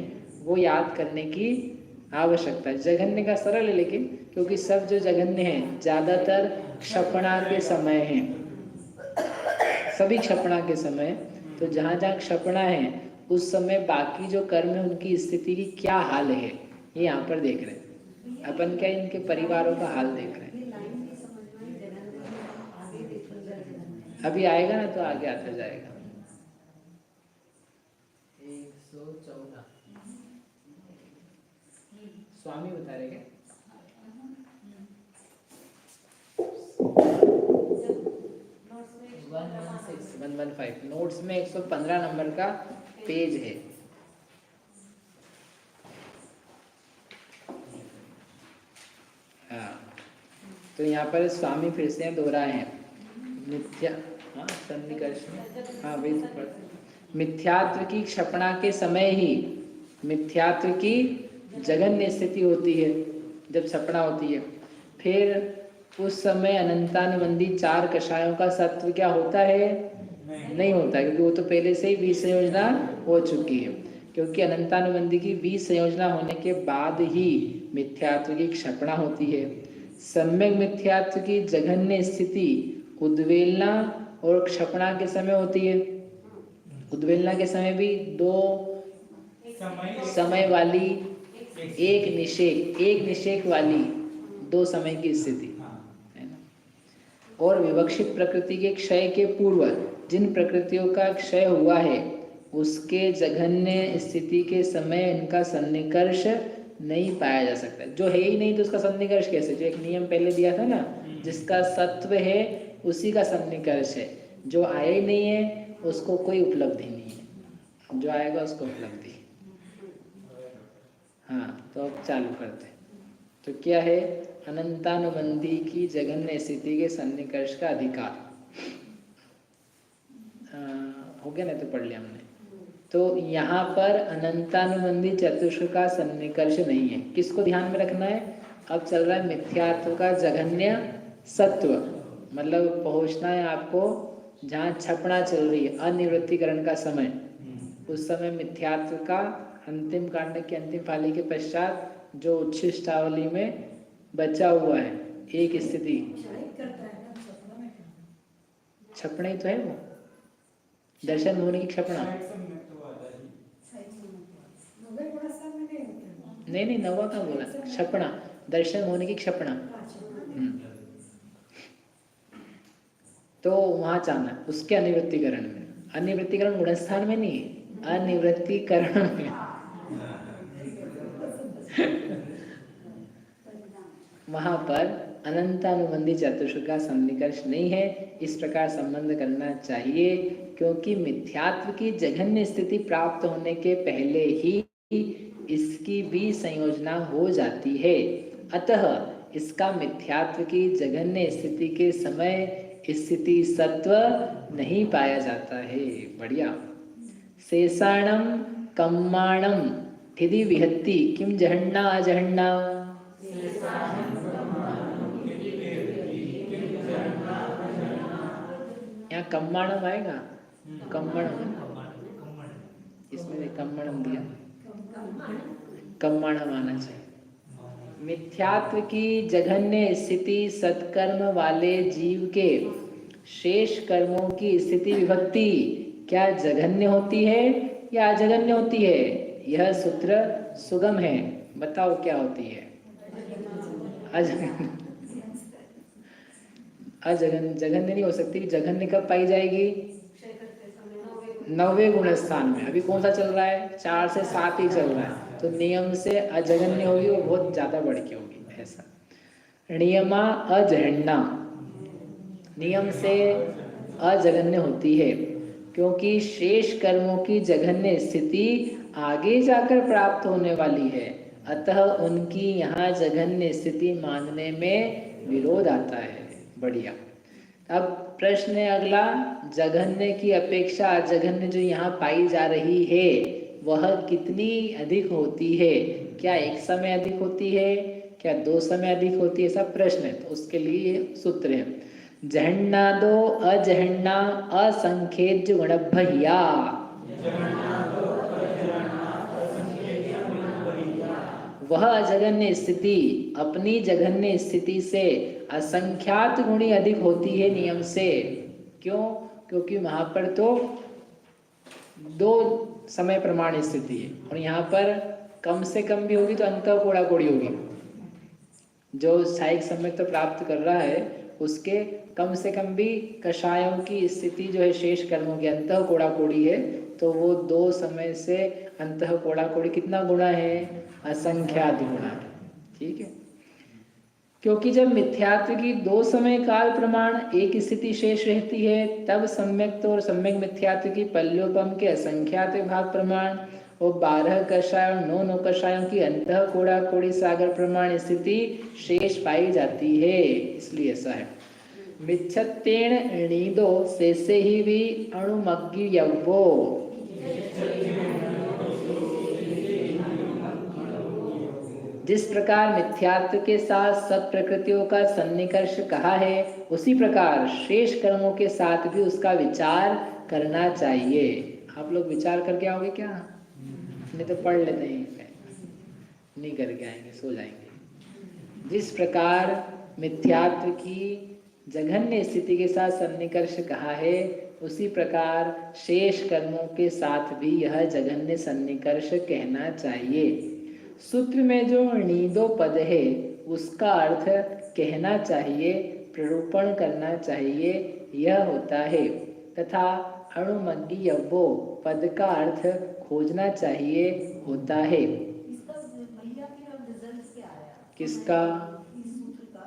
वो याद करने की आवश्यकता है। जघन्य का सरल है, लेकिन क्योंकि सब जो जघन्य है ज़्यादातर क्षपणा के समय है, सभी क्षपणा के समय, तो जहाँ जहाँ क्षपणा है उस समय बाकी जो कर्म है उनकी स्थिति की क्या हाल है ये यहाँ पर देख रहे हैं। अपन क्या इनके परिवारों का हाल देख रहे हैं। अभी आएगा ना तो आगे आता जाएगा। 114 स्वामी बता रहे क्या? 115 नोट्स में 115 नंबर का पेज है। हाँ, तो यहाँ पर स्वामी फिर से दोहराए हैं मिथ्या, हाँ सन्निकर्ष, हाँ वही मिथ्यात्व की क्षपणा के समय ही मिथ्यात्व की जघन्य स्थिति होती है जब क्षपणा होती है। फिर उस समय अनंतानुबंधी चार कषायों का सत्व क्या होता है? नहीं होता, क्योंकि वो तो पहले से ही बीज संयोजना हो चुकी है। क्योंकि अनंतानुबंधी की बीज संयोजना होने के बाद ही मिथ्यात्व की क्षपणा होती है। सम्यक मिथ्यात्व की जघन्य स्थिति उद्वेलना और क्षपणा के समय होती है। उद्वेलना के समय भी दो समय वाली, एक निषेक वाली दो समय की स्थिति है ना। और विवक्षित प्रकृति के क्षय के पूर्व जिन प्रकृतियों का क्षय हुआ है उसके जघन्य स्थिति के समय इनका सन्निकर्ष नहीं पाया जा सकता। जो है ही नहीं तो उसका सन्निकर्ष कैसे? जो एक नियम पहले दिया था ना, जिसका सत्व है उसी का सन्निकर्ष है। जो आया ही नहीं है उसको कोई उपलब्धि नहीं है, जो आएगा उसको उपलब्धि। हाँ, तो अब चालू करते हैं। तो क्या है? अनंतानुबंधी की जघन्य स्थिति के सन्निकर्ष का अधिकार। हो गया ना, तो पढ़ लिया हमने। तो यहाँ पर अनंतानुबंधी चतुष्क का सन्निकर्ष नहीं है। किसको ध्यान में रखना है? अब चल रहा है मिथ्यात्व का जघन्य सत्व, मतलब पहुँचना है आपको जहाँ छपना चल रही है, अनिवृत्तिकरण का समय। उस समय मिथ्यात्व का अंतिम कांड की अंतिम पाली के पश्चात जो उच्छिष्टावली में बचा हुआ है एक स्थिति, छपना ही तो है वो, दर्शन होने की क्षपणा। नहीं, नवा का बोला, क्षपणा, दर्शन होने की क्षपणा। तो वहां जाना है उसके अनिवृत्तिकरण में। अनिवृत्तिकरण गुणस्थान में नहीं है, अनिवृत्तिकरण में। वहां पर अनंतानुबंधी चतुष्क का सन्निकर्ष नहीं है। इस प्रकार संबंध करना चाहिए, क्योंकि मिथ्यात्व की जघन्य स्थिति प्राप्त होने के पहले ही इसकी भी संयोजना हो जाती है। अतः इसका मिथ्यात्व की जघन्य स्थिति के समय स्थिति सत्व नहीं पाया जाता है। बढ़िया। शेषाणम कम्माणम ठिधि विहत्ति किम जहन्ना अजहन्ना। यहाँ कम्माणम आएगा, कम्मणम, इसमें कम्मणम दिया, कम्माणम आना चाहिए। मिथ्यात्व की जघन्य स्थिति सत्कर्म वाले जीव के शेष कर्मों की स्थिति विभक्ति क्या जघन्य होती है या अजघन्य होती है? यह सूत्र सुगम है, बताओ क्या होती है? जघन्य नहीं हो सकती। जघन्य कब पाई जाएगी? 9वें गुण स्थान में। अभी कौन सा चल रहा है? 4 से 7 ही चल रहा है, तो नियम से अजघन्य होगी, वो बहुत ज्यादा बढ़ के होगी। ऐसा नियमा अजहन्ना, नियम से अजघन्य होती है, क्योंकि शेष कर्मों की जघन्य स्थिति आगे जाकर प्राप्त होने वाली है। अतः उनकी यहाँ जघन्य स्थिति मानने में विरोध आता है। बढ़िया। अब प्रश्न है अगला, जघन्य की अपेक्षा अजघन्य जो यहाँ पाई जा रही है वह कितनी अधिक होती है? क्या एक समय अधिक होती है, क्या 2 समय अधिक होती है? सब प्रश्न है। तो उसके लिए सूत्र है, जहन्नादो अजहन्ना असंख्येज गुणभ्या। वह अजघन्य स्थिति अपनी जघन्य स्थिति से असंख्यात गुणी अधिक होती है नियम से। क्यों? क्योंकि वहां पर तो 2 समय प्रमाण स्थिति है, और यहाँ पर कम से कम भी होगी तो अंतः कोड़ा कोड़ी होगी। जो साइक सम्यक तो प्राप्त कर रहा है उसके कम से कम भी कषायों की स्थिति जो है शेष कर्मों की अंतः कोड़ा कोड़ी है, तो वो 2 समय से अंतः कोड़ा कोड़ी कितना गुणा है? असंख्यात गुणा है। ठीक है। क्योंकि जब मिथ्यात्व की दो समय काल प्रमाण एक स्थिति शेष रहती है, तब सम्यक्त्व और सम्यक मिथ्यात्व की पल्योपम के असंख्यात विभाग प्रमाण और 12 कषाय और 9 कषायों की अंतः कोड़ा कोड़ी सागर प्रमाण स्थिति शेष पाई जाती है। इसलिए ऐसा है। मिच्छत्तेन णीदो शेषे ही भी अणुमग्गियव्वो। जिस प्रकार मिथ्यात्व के साथ सब प्रकृतियों का सन्निकर्ष कहा है, उसी प्रकार शेष कर्मों के साथ भी उसका विचार करना चाहिए। आप लोग विचार करके आओगे क्या? नहीं तो पढ़ लेते हैं, नहीं करके आएंगे, सो जाएंगे। जिस प्रकार मिथ्यात्व की जघन्य स्थिति के साथ सन्निकर्ष कहा है, उसी प्रकार शेष कर्मों के साथ भी यह जघन्य सन्निकर्ष कहना चाहिए। सूत्र में जो णीदो पद है, उसका अर्थ कहना चाहिए, प्ररूपण करना चाहिए, यह होता है। तथा अणुमग्गियव्वो पद का अर्थ खोजना चाहिए, होता है। इसका भैया फिर अब रिजल्ट क्या आया? किसका? इस सूत्र का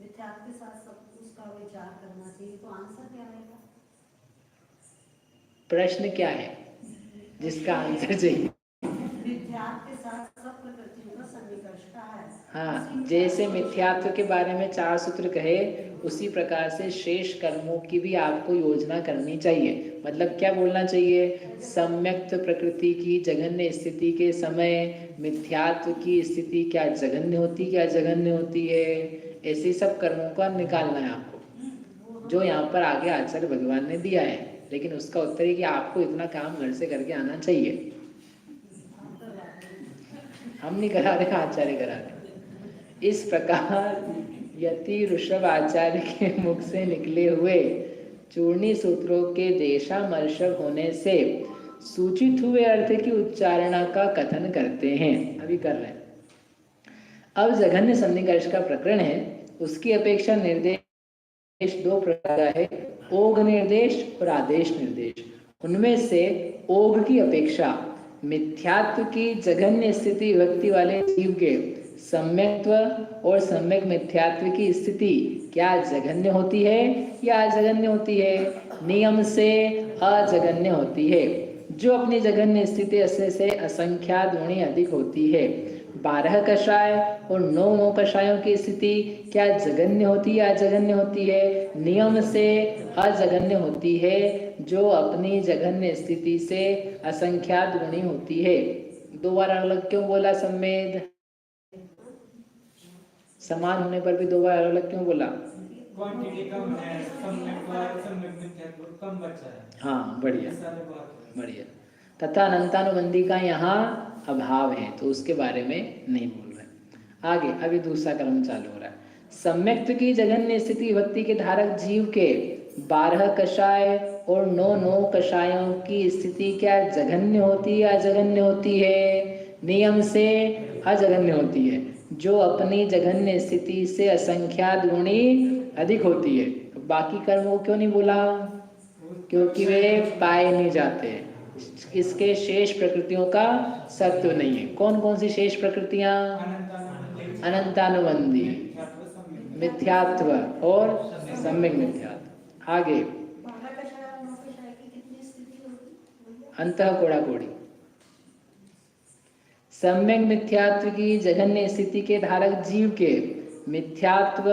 मिथ्यात्व के साथ सब उसका विचार करना चाहिए, तो आंसर क्या आएगा? प्रश्न क्या है जिसका आंसर चाहिए? मिथ्यात्व के साथ सब प्रकृतियों का सन्निकर्ष कहा है। हाँ, जैसे मिथ्यात्व के बारे में 4 सूत्र कहे, उसी प्रकार से शेष कर्मों की भी आपको योजना करनी चाहिए। मतलब क्या बोलना चाहिए? सम्यक्त प्रकृति की जघन्य स्थिति के समय मिथ्यात्व की स्थिति क्या जघन्य होती, क्या जघन्य होती है, ऐसे सब कर्मों का निकालना है आपको, जो यहाँ पर आगे आचार्य भगवान ने दिया है। लेकिन उसका उत्तर है कि आपको इतना काम घर से करके आना चाहिए। हम नहीं करा रहे, आचार्य करा रहे। इस प्रकार यति ऋषभ आचार्य के मुख से निकले हुए चूर्णी सूत्रों के देशामर्शक होने से सूचित हुए अर्थ की उच्चारणा का कथन करते हैं। अभी कर रहे हैं। अब जघन्य सन्निकर्ष का प्रकरण है, उसकी अपेक्षा निर्देश 2 प्रकार का है, ओघ निर्देश और आदेश निर्देश। उनमें से ओघ की अपेक्षा मिथ्यात्व की जघन्य स्थिति व्यक्ति वाले जीव के सम्यक्त्व और सम्यक मिथ्यात्व की स्थिति क्या जघन्य होती है या अजघन्य होती है? नियम से अजघन्य होती है। जो अपनी जघन्य स्थिति से असंख्यात गुणी अधिक होती है। 12 कषाय और 9 कषायों की स्थिति क्या जघन्य होती है या अजघन्य होती है? नियम से अजघन्य होती है, जो अपनी जघन्य स्थिति से असंख्यात गुणी होती है। 2 बार अलग क्यों बोला? सम्मेद समान होने पर भी 2 बार अलग क्यों बोला? क्वांटिटी कम है, सम्यक मिथ्यात्व कम बचा है। हाँ, बढ़िया बढ़िया। तथा अनंतानुबंधी का यहाँ अभाव है, तो उसके बारे में नहीं बोल रहे। आगे अभी दूसरा क्रम चालू हो रहा है। सम्यक्त्व की जघन्य स्थिति भक्ति के धारक जीव के 12 कषाय और 9 कषायों की स्थिति क्या जघन्य होती है अजघन्य होती है? नियम से अजघन्य होती है, जो अपनी जघन्य स्थिति से असंख्यात गुणी अधिक होती है। बाकी कर्मों क्यों नहीं बोला? क्योंकि वे पाए नहीं जाते, इसके शेष प्रकृतियों का सत्व नहीं है। कौन कौन सी शेष प्रकृतियां? अनंतानुबंधी, मिथ्यात्व और सम्यक मिथ्यात्व। आगे 12 कषाय और 9 कषाय की कितनी स्थिति होगी? अंतः कोड़ा कोड़ी। सम्यक मिथ्यात्व की जघन्य स्थिति के धारक जीव के मिथ्यात्व,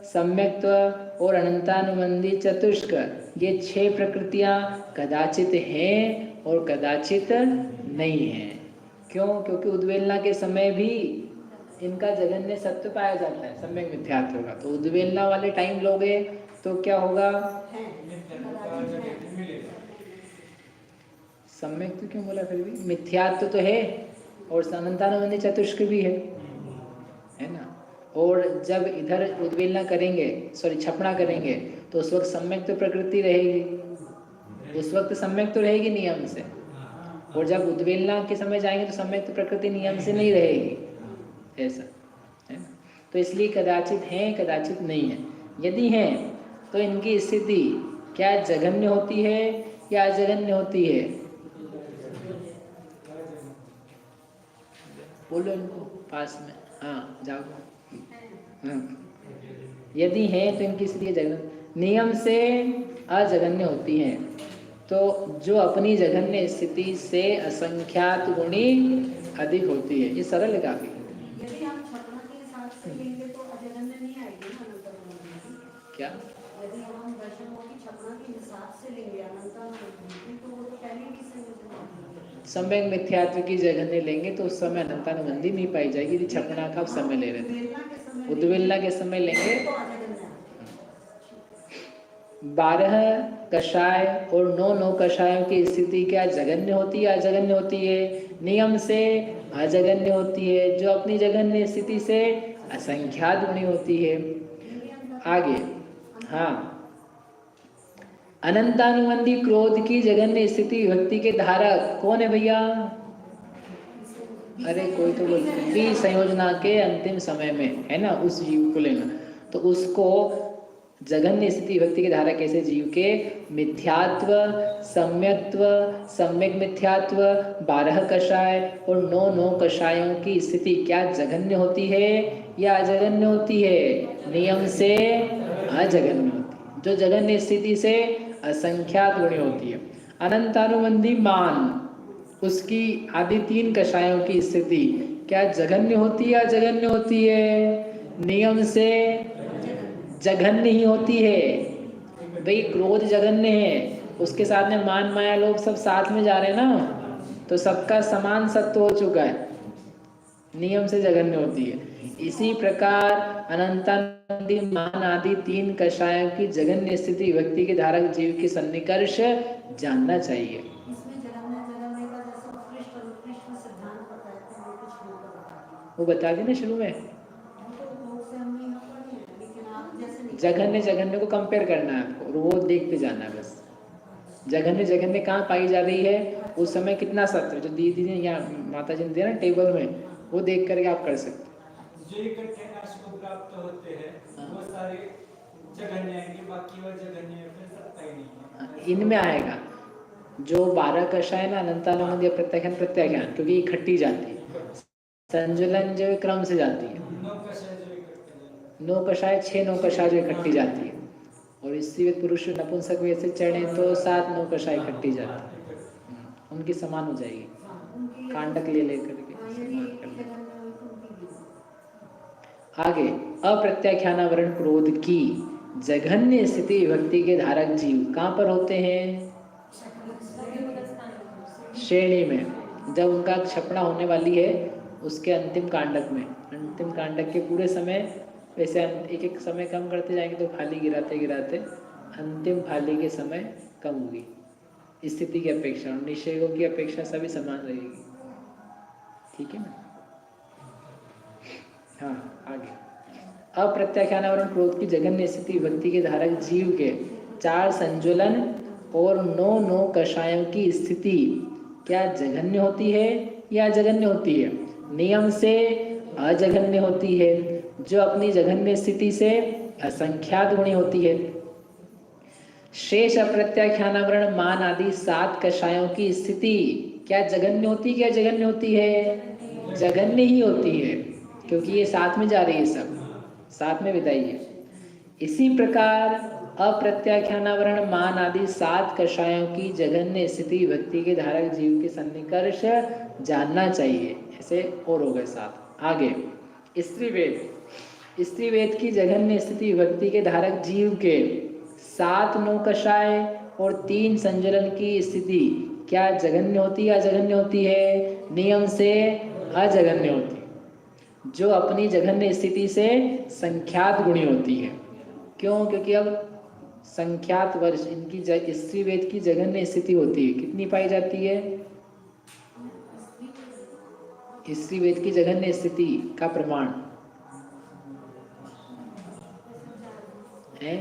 सम्यक्त्व और अनंतानुबंधी चतुष्क, ये 6 प्रकृतियां कदाचित हैं और कदाचित नहीं है। क्यों? क्योंकि उद्वेलना के समय भी इनका जघन्य सत्व पाया जाता है, सम्यक मिथ्यात्व का। तो उद्वेलना वाले टाइम लोगे तो क्या होगा? सम्यक तो क्यों बोला? फिर भी मिथ्यात्व तो है और अनंतानुबंधी चतुष्क भी है ना। और जब इधर उद्वेलना करेंगे, सॉरी छपना करेंगे, तो उस वक्त सम्यक तो प्रकृति रहेगी, उस वक्त सम्यक तो रहेगी नियम से। और जब उद्वेलना के समय जाएंगे तो सम्यक तो प्रकृति नियम से नहीं रहेगी, ऐसा है ना। तो इसलिए कदाचित हैं कदाचित नहीं है। यदि हैं तो इनकी स्थिति क्या जघन्य होती है या अजघन्य होती है? बोलो इनको पास में। हाँ जाओ। हाँ यदि हैं तो इनकी स्थिति जगन नियम से अजगन्य होती हैं। तो जो अपनी जघन्य स्थिति से असंख्यात गुणी अधिक होती है। ये सरल है काफी। यदि हम छपना के हिसाब से लेंगे तो अजगन्य नहीं आएगी ना अनंत। क्या यदि हम दर्शनों की छपना के हिसाब से लेंगे अनंत तो वो तो पहले भी संयोजन सम्यक मिथ्यात्व की जघन्य लेंगे तो उस समय अनंतानुबंधी नहीं पाई जाएगी यदि छपना का आप समय ले रहे थे। उद्वेलना के समय लेंगे तो अजगन्य 12 कषाय और 9 कषायों की स्थिति क्या जघन्य होती है अजगन्य होती है? नियम से अजगन्य होती है, जो अपनी जघन्य स्थिति से असंख्यात गुणी होती है। आगे हाँ, अनंतानुबंधी क्रोध की जघन्य स्थिति विभक्ति के धारक कौन है भैया? अरे कोई तो बोल संयोजना के अंतिम समय में है ना, उस जीव को लेना। तो उसको जघन्य स्थिति विभक्ति के धारा कैसे? जीव के मिथ्यात्व, सम्यक्त्व, सम्यक मिथ्यात्व, 12 कषाय और 9 कषायों की स्थिति क्या जघन्य होती है या अजगन्य होती है? नियम से अजगन्य होती है, जो जघन्य स्थिति से असंख्यात गुणी होती है। अनंतानुबंधी मान, उसकी आदि 3 कषायों की स्थिति क्या जघन्य होती है या अजगन्य होती है? नियम से जघन्य ही होती है। भाई क्रोध जघन्य है, उसके साथ में मान माया लोग सब साथ में जा रहे हैं ना, तो सबका समान सत्व हो चुका है, नियम से जघन्य होती है। इसी प्रकार अनंतानुबंधी मान आदि 3 कषायों की जघन्य स्थिति व्यक्ति के धारक जीव की सन्निकर्ष जानना चाहिए। वो बता दी ना शुरू में, जघन्य जघन्य को कंपेयर करना है आपको और वो देखते जाना है बस। जघन्य जघन्य कहाँ पाई जा रही है, उस समय कितना सत्य, जो दीदी ने या माता जी ने दिया ना टेबल में, वो देख करके आप कर सकते हैं। जो इकट्ठे नाश को प्राप्त होते हैं वो सारे जघन्य हैं, बाकी वो जघन्य है, फिर सत्ता ही नहीं है। इनमें आएगा जो 12 कषाय ना अनंतानुबंधी प्रत्याख्यान प्रत्याख्यान, क्योंकि इकट्ठी जाती है, संजुलन जो क्रम से जाती है। 9 कषाय 6 कषाय जो इकट्ठी जाती है, और स्त्री पुरुष नपुंसक वैसे चढ़े तो 7-9 कषाय इकट्ठी जाती है, उनकी समान हो जाएगी, कांडक ले लेकर के। आगे अप्रत्याख्यानावरण क्रोध की जघन्य स्थिति विभक्ति के धारक जीव कहाँ पर होते हैं? श्रेणी में, जब उनका क्षपणा होने वाली है उसके अंतिम कांडक में, अंतिम कांडक के पूरे समय, वैसे एक एक समय कम करते जाएंगे तो फाली गिराते गिराते अंतिम फाली के समय कम होगी स्थिति की अपेक्षा, और निषेधों की अपेक्षा सभी समान रहेगी। ठीक है ना? हाँ आगे, अप्रत्याख्यानावरण क्रोध की जघन्य स्थिति विभक्ति के धारक जीव के 4 संजुलन और 9 कषायों की स्थिति क्या जघन्य होती है या अजघन्य होती है? नियम से अजघन्य होती है, जो अपनी जघन्य स्थिति से असंख्यात गुणी होती है। शेष अप्रत्याख्यानावरण मान आदि 7 कषायों की स्थिति क्या जघन्य होती है क्या अजघन्य होती है? जघन्य ही होती है, क्योंकि ये साथ में जा रही है, सब साथ में विदाई है। इसी प्रकार अप्रत्याख्यानावरण मान आदि 7 कषायों की जघन्य स्थिति विभक्ति के धारक जीव के सन्निकर्ष जानना चाहिए। ऐसे और हो गए 7। आगे स्त्रीवेद, स्त्रीवेद की जघन्य स्थिति विभक्ति के धारक जीव के 7-9 कषाय और 3 संजुलन की स्थिति क्या जघन्य होती है अजघन्य होती है? नियम से अजघन्य होती है, जो अपनी जघन्य स्थिति से संख्यात गुणी होती है। क्यों? क्योंकि अब संख्यात वर्ष इनकी स्त्रीवेद की जघन्य स्थिति होती है, कितनी पाई जाती है? स्त्रीवेद की जघन्य स्थिति का प्रमाण है,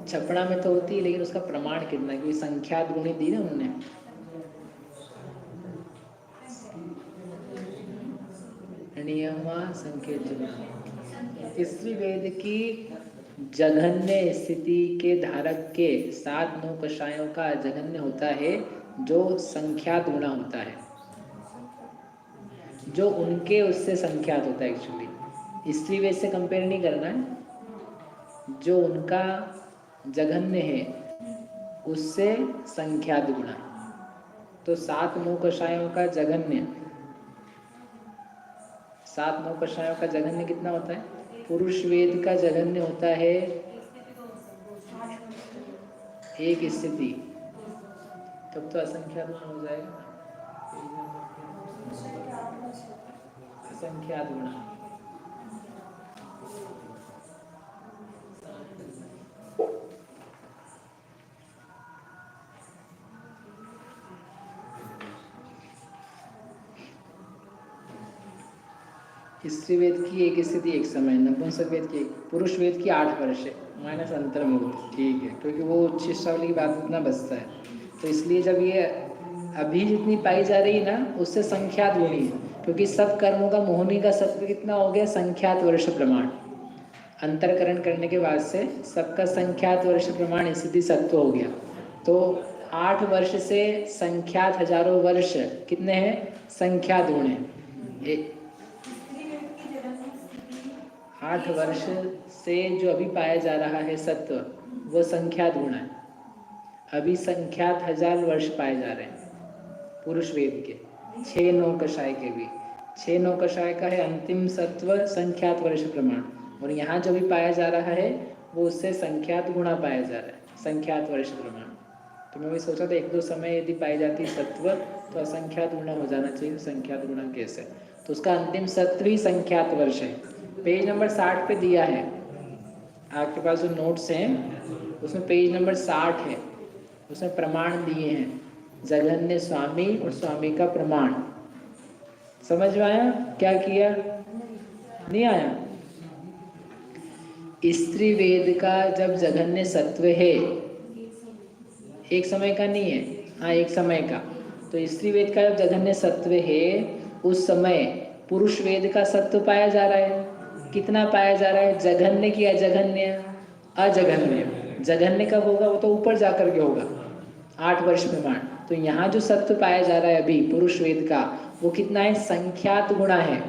छपड़ा में तो होती है, लेकिन उसका प्रमाण कितना, क्योंकि संख्यात गुणी दी ना उन्होंने। नियमा संकेत, स्त्रीवेद की जघन्य स्थिति के धारक के 7-9 कषायों का जघन्य होता है, जो संख्यात गुणा होता है, जो उनके उससे संख्यात होता है। एक्चुअली स्त्री वेद से कंपेयर नहीं करना है, जो उनका जघन्य है उससे संख्यात गुणा। तो 7 नौकषायों का जघन्य, 7 नौकषायों का जघन्य कितना होता है? पुरुष वेद का जघन्य होता है एक स्थिति, तब तो असंख्यात गुणा हो जाएगा। असंख्यात गुणा, स्त्री वेद की एक स्थिति एक समय, नपुंसक वेद की, पुरुष वेद की 8 वर्ष है माइनस अंतर्मुक्त। ठीक है, क्योंकि वो शिष्टावली की बात इतना बचता है, तो इसलिए जब ये अभी जितनी पाई जा रही है ना उससे संख्यात गुणी है, क्योंकि सब कर्मों का मोहनी का सत्व कितना हो गया? संख्यात वर्ष प्रमाण। अंतरकरण करने के बाद से सबका संख्यात वर्ष प्रमाण स्थिति सत्व हो गया। तो 8 वर्ष से संख्यात हजारों वर्ष कितने हैं? संख्यात गुण है। 8 वर्ष से जो अभी पाया जा रहा है सत्व, वो संख्यात गुण है। अभी संख्यात 1000 वर्ष पाए जा रहे हैं पुरुष वेद के, 6 नौकषाय के भी। 6 नौकषाय का है अंतिम सत्व संख्यात वर्ष प्रमाण, और यहाँ जो भी पाया जा रहा है वो उससे संख्यात गुणा पाया जा रहा है, संख्यात वर्ष प्रमाण। तो मैं भी सोचा था 1-2 समय यदि पाई जाती सत्व तो असंख्यात गुणा हो जाना चाहिए, संख्यात गुणा कैसे? तो उसका अंतिम सत्व ही संख्यात वर्ष है। पेज नंबर 60 पे दिया है, आपके पास जो नोट्स हैं उसमें पेज नंबर 60 है, उसमें प्रमाण दिए हैं, जघन्य स्वामी और स्वामी का प्रमाण। समझ में आया क्या किया? नहीं आया? स्त्री वेद का जब जघन्य सत्व है, एक समय का नहीं है, हाँ एक समय का, तो स्त्री वेद का जब जघन्य सत्व है उस समय पुरुष वेद का सत्व पाया जा रहा है। कितना पाया जा रहा है? जघन्य की अजघन्य? अजघन्य। जघन्य कब होगा? वो तो ऊपर जाकर के होगा, 8 वर्ष प्रमाण। तो यहाँ जो सत्व पाया जा रहा है अभी पुरुष वेद का, वो कितना है? संख्यात गुणा है।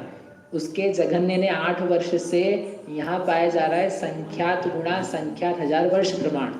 उसके जघन्य ने 8 वर्ष से यहाँ पाया जा रहा है संख्यात गुणा, संख्यात 1000 वर्ष प्रमाण।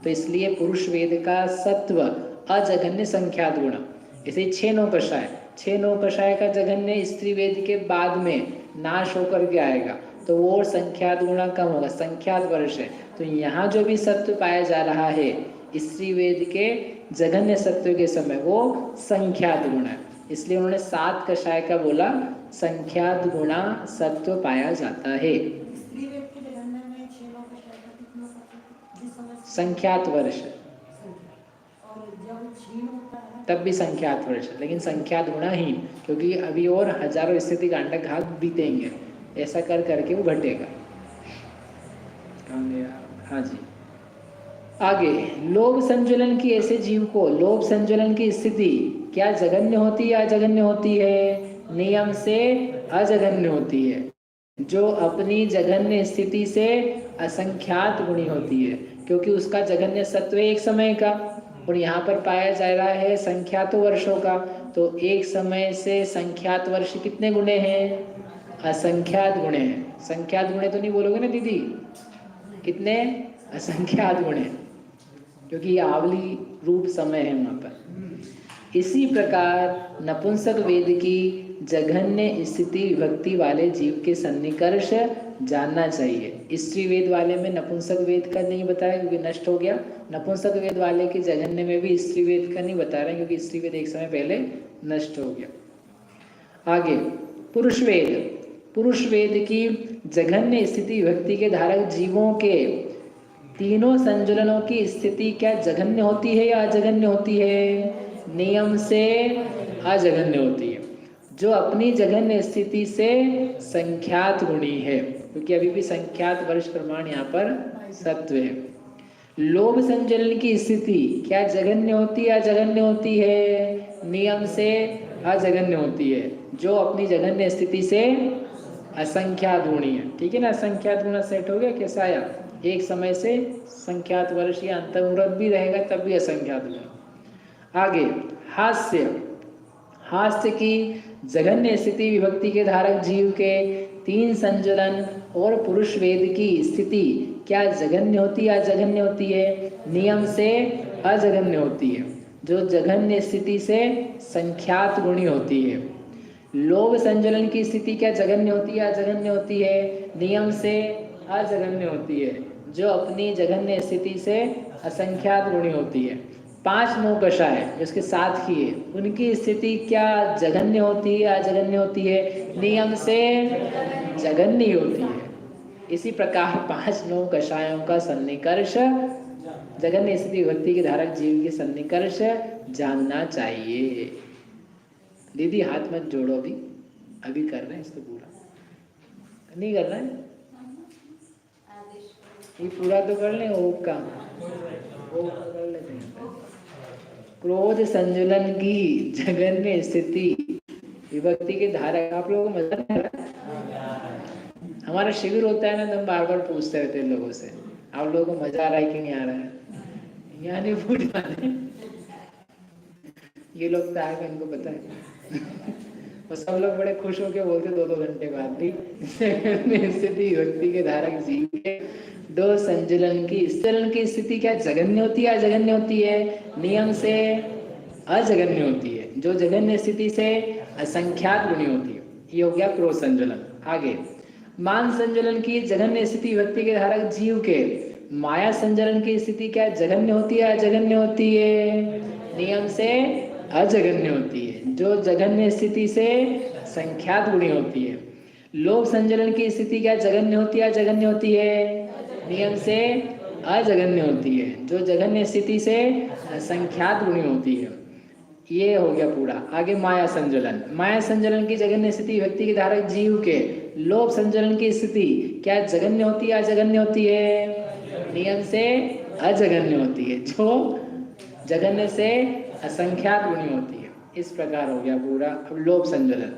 तो इसलिए पुरुष वेद का सत्व अजघन्य संख्यात गुणा। इसे 6 नौकषाय, 6 नौकषाय का जघन्य स्त्री वेद के बाद में नाश होकर के आएगा, तो वो संख्यात गुणा कम होगा, संख्यात वर्ष है। तो यहाँ जो भी सत्व पाया जा रहा है स्त्री वेद के जघन्य सत्व के समय, वो संख्यात गुण है। इसलिए उन्होंने 7 कषाय का बोला, संख्यात गुणा सत्व पाया जाता है। संख्यात वर्ष, तब भी संख्यात वर्ष, लेकिन संख्यात गुणा ही, क्योंकि अभी और हजारों स्थिति कांडक घात बीतेंगे, ऐसा कर करके वो घटेगा। हाँ जी, आगे लोभ संज्वलन की, ऐसे जीव को लोभ संज्वलन की स्थिति क्या जघन्य होती है अजघन्य होती है? नियम से अजघन्य होती है, जो अपनी जघन्य स्थिति से असंख्यात गुणी होती है, क्योंकि उसका जघन्य सत्व एक समय का और यहाँ पर पाया जा रहा है संख्यात वर्षों का। तो एक समय से संख्यात वर्ष कितने गुणे हैं? असंख्यात गुणे हैं। संख्यात गुणे तो नहीं बोलोगे ना दीदी? कितने? असंख्यात गुणे, क्योंकि आवली रूप समय है वहाँ पर। इसी प्रकार नपुंसक वेद की जघन्य स्थिति विभक्ति वाले जीव के सन्निकर्ष जानना चाहिए। स्त्री वेद वाले में नपुंसक वेद का नहीं बताया क्योंकि नष्ट हो गया, नपुंसक वेद वाले के जघन्य में भी स्त्री वेद का नहीं बता रहे क्योंकि स्त्री वेद एक समय पहले नष्ट हो गया। आगे पुरुष वेद, पुरुष वेद की जघन्य स्थिति विभक्ति के धारक जीवों के तीनों संजुलनों की स्थिति क्या जघन्य होती है या अजघन्य होती है? नियम से अजघन्य होती है, जो अपनी जघन्य स्थिति से संख्यात गुणी है, क्योंकि अभी भी संख्यात वर्ष प्रमाण यहाँ पर सत्व है। लोभ संज्वलन की स्थिति क्या जघन्य होती है अजघन्य होती है? नियम से अजघन्य होती है, जो अपनी जघन्य स्थिति से असंख्यात गुणी है। ठीक है ना, असंख्यात गुणा सेट हो गया। कैसा आया? एक समय से संख्यात वर्ष या अंतर्मुहूर्त भी रहेगा तब भी असंख्यात गुणा। आगे हास्य, हास्य की जघन्य स्थिति विभक्ति के धारक जीव के तीन संजुलन और पुरुष वेद की स्थिति क्या जघन्य होती है अजघन्य होती है? नियम से अजघन्य होती है, जो जघन्य स्थिति से संख्यात गुणी होती है। लोभ संजुलन की स्थिति क्या जघन्य होती है अजघन्य होती है? नियम से अजघन्य होती है, जो अपनी जघन्य स्थिति से असंख्यात गुणी होती है। पांच नौकशाएं जिसके साथ की है, उनकी स्थिति क्या जघन्य होती है अजघन्य होती है? नियम से जघन्य होती है। इसी प्रकार पांच नौकशायों का सन्निकर्ष जघन्य स्थिति व्यक्ति के धारक जीव के सन्निकर्ष जानना चाहिए। दीदी हाथ मत जोड़ो, अभी कर रहे हैं इसको पूरा नहीं कर रहे हैं, ये पूरा तो कर लें ओम का, ओम कर लेते हैं। क्रोध संजुलन की जघन्य स्थिति विभक्ति के धारक। आप लोगों को मजा नहीं आ रहा? हमारा शिविर होता है ना तो हम बार बार पूछते रहते हैं लोगों से, आप लोगों को मजा आ रहा है कि नहीं आ रहा है? यहाँ नहीं पूछ पाते, ये लोग तो आएगा, इनको पता है। और सब लोग बड़े खुश होकर बोलते 2-2 घंटे बाद भी स्थिति व्यक्ति के धारक जीव के दो संजुलन की स्थिति क्या जघन्य होती है अजघन्य होती है? नियम से अजघन्य होती है, जो जघन्य स्थिति से असंख्यात गुणी होती है। ये हो गया क्रोध संजुलन। आगे मान संजुलन की जघन्य स्थिति व्यक्ति के धारक जीव के। माया संजुलन की स्थिति क्या जघन्य होती है अजघन्य होती है? नियम से अजघन्य होती है, जो जघन्य स्थिति से संख्यात गुणी होती है। लोभ संजुलन की स्थिति क्या जघन्य होती है अजघन्य होती है? नियम से अजघन्य होती है, जो जघन्य स्थिति से संख्यात गुणी होती है। ये हो गया पूरा। आगे माया संजुलन। माया संजुलन की जघन्य स्थिति व्यक्ति के धारक जीव के। लोभ संजुलन की स्थिति क्या जघन्य होती है अजघन्य होती है? नियम से अजघन्य होती है, जो जघन्य से असंख्यात गुणी होती है। इस प्रकार हो गया पूरा। अब लोभ संजुलन।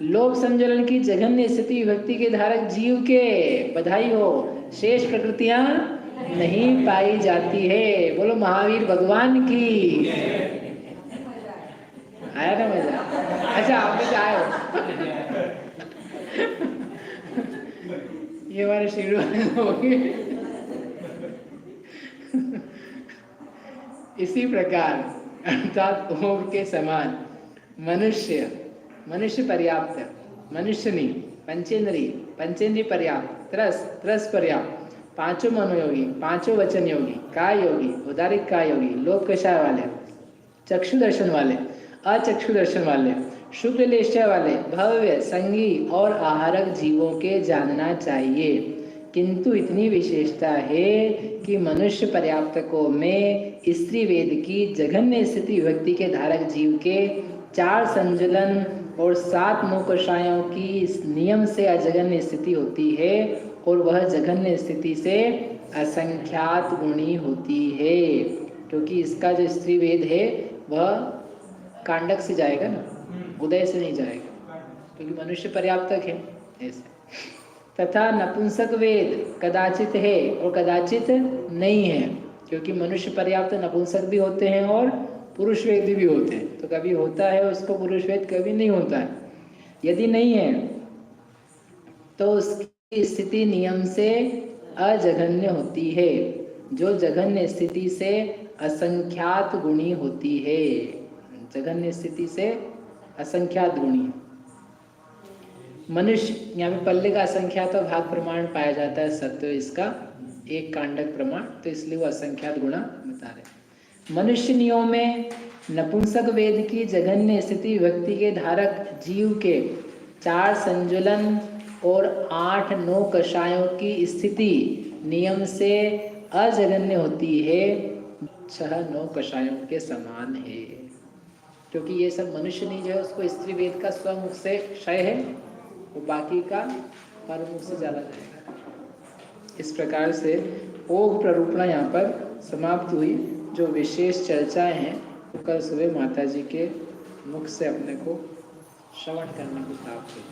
लोभ संजुलन की जघन्य स्थिति व्यक्ति के धारक जीव के। बधाई हो, शेष प्रकृतियां नहीं पाई जाती है। बोलो महावीर भगवान की। आया ना मजा? अच्छा आप भी आए हो। ये हमारे शिविर हो गए। इसी प्रकार अर्थात ओम के समान मनुष्य पर्याप्त, मनुष्य नहीं, पंचेंद्रिय पर्याप्त, त्रस पर्याप्त, पांचों मनोयोगी, पांचों वचन योगी, काय योगी, उदारिक काय योगी, लोक कषाय वाले, चक्षु दर्शन वाले, अचक्षु दर्शन वाले, शुक्ल लेष्य वाले, भव्य संगी और आहारक जीवों के जानना चाहिए। किंतु इतनी विशेषता है कि मनुष्य पर्याप्तकों में स्त्री वेद की जघन्य स्थिति व्यक्ति के धारक जीव के 4 संजुलन और 7 नौकशायों की इस नियम से अजघन्य स्थिति होती है, और वह जघन्य स्थिति से असंख्यात गुणी होती है। क्योंकि इसका जो स्त्री वेद है वह कांडक से जाएगा ना, उदय से नहीं जाएगा, क्योंकि मनुष्य पर्याप्तक है ऐसे। तथा नपुंसक वेद कदाचित है और कदाचित नहीं है, क्योंकि मनुष्य पर्याप्त नपुंसक भी होते हैं और पुरुष वेद भी होते हैं। तो कभी होता है उसको पुरुष वेद, कभी नहीं होता है। यदि नहीं है तो उसकी स्थिति नियम से अजघन्य होती है, जो जघन्य स्थिति से असंख्यात गुणी होती है। जघन्य स्थिति से असंख्यात गुणी। मनुष्य, यहाँ पे पल्ले का असंख्यात और भाग प्रमाण पाया जाता है सत्य, इसका एक कांडक प्रमाण, तो इसलिए वो असंख्यात गुणा बता रहे। मनुष्य नियम में नपुंसक वेद की जघन्य स्थिति व्यक्ति के धारक जीव के 4 संजुलन और 8 नौकशायों की स्थिति नियम से अजघन्य होती है, 6 नौकशायों के समान है। क्योंकि ये सब मनुष्य नहीं जो है उसको स्त्री वेद का स्वमुख से क्षय है, वो बाकी का परमुख से ज्यादा जाएगा। इस प्रकार से ओघ प्ररूपणा यहाँ पर समाप्त हुई। जो विशेष चर्चाएं हैं वो कल सुबह माता जी के मुख से अपने को श्रवण करने को प्राप्त हुई।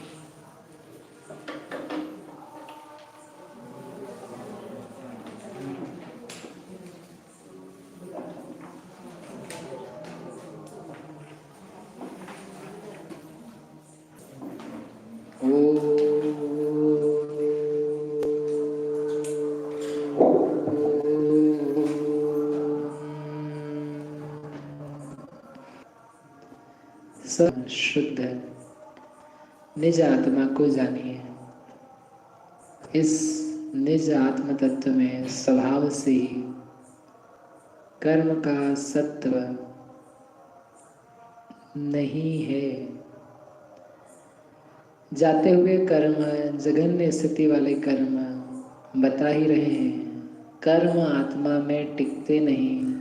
ओ सब शुद्ध निज आत्मा को जानिए। इस निज आत्म तत्व में स्वभाव से ही कर्म का सत्व नहीं है। जाते हुए कर्म जघन्य स्थिति वाले कर्म बता ही रहे हैं। कर्म आत्मा में टिकते नहीं,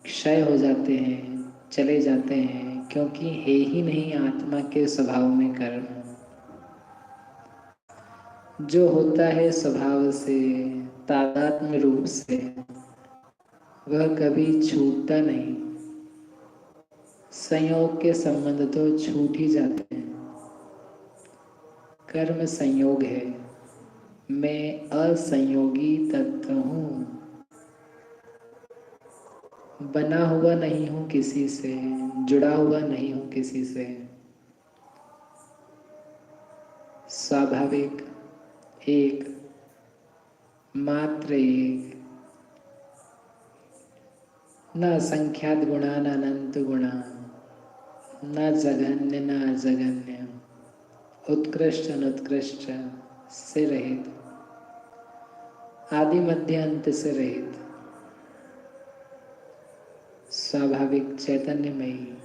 क्षय हो जाते हैं, चले जाते हैं, क्योंकि है ही नहीं आत्मा के स्वभाव में कर्म। जो होता है स्वभाव से, तादात्म्य रूप से, वह कभी छूटता नहीं। संयोग के संबंध तो छूट ही जाते हैं। कर्म संयोग है, मैं असंयोगी तत्व हूँ, बना हुआ नहीं हूँ किसी से, जुड़ा हुआ नहीं हूँ किसी से। स्वाभाविक एक, मात्र एक, न असंख्यात गुणा न अनंत गुणा, न जघन्य न अजघन्य, उत्कृष्ट अनुत्कृष्ट से रहित, आदि मध्य अंत से रहित, स्वाभाविक चैतन्यमयी,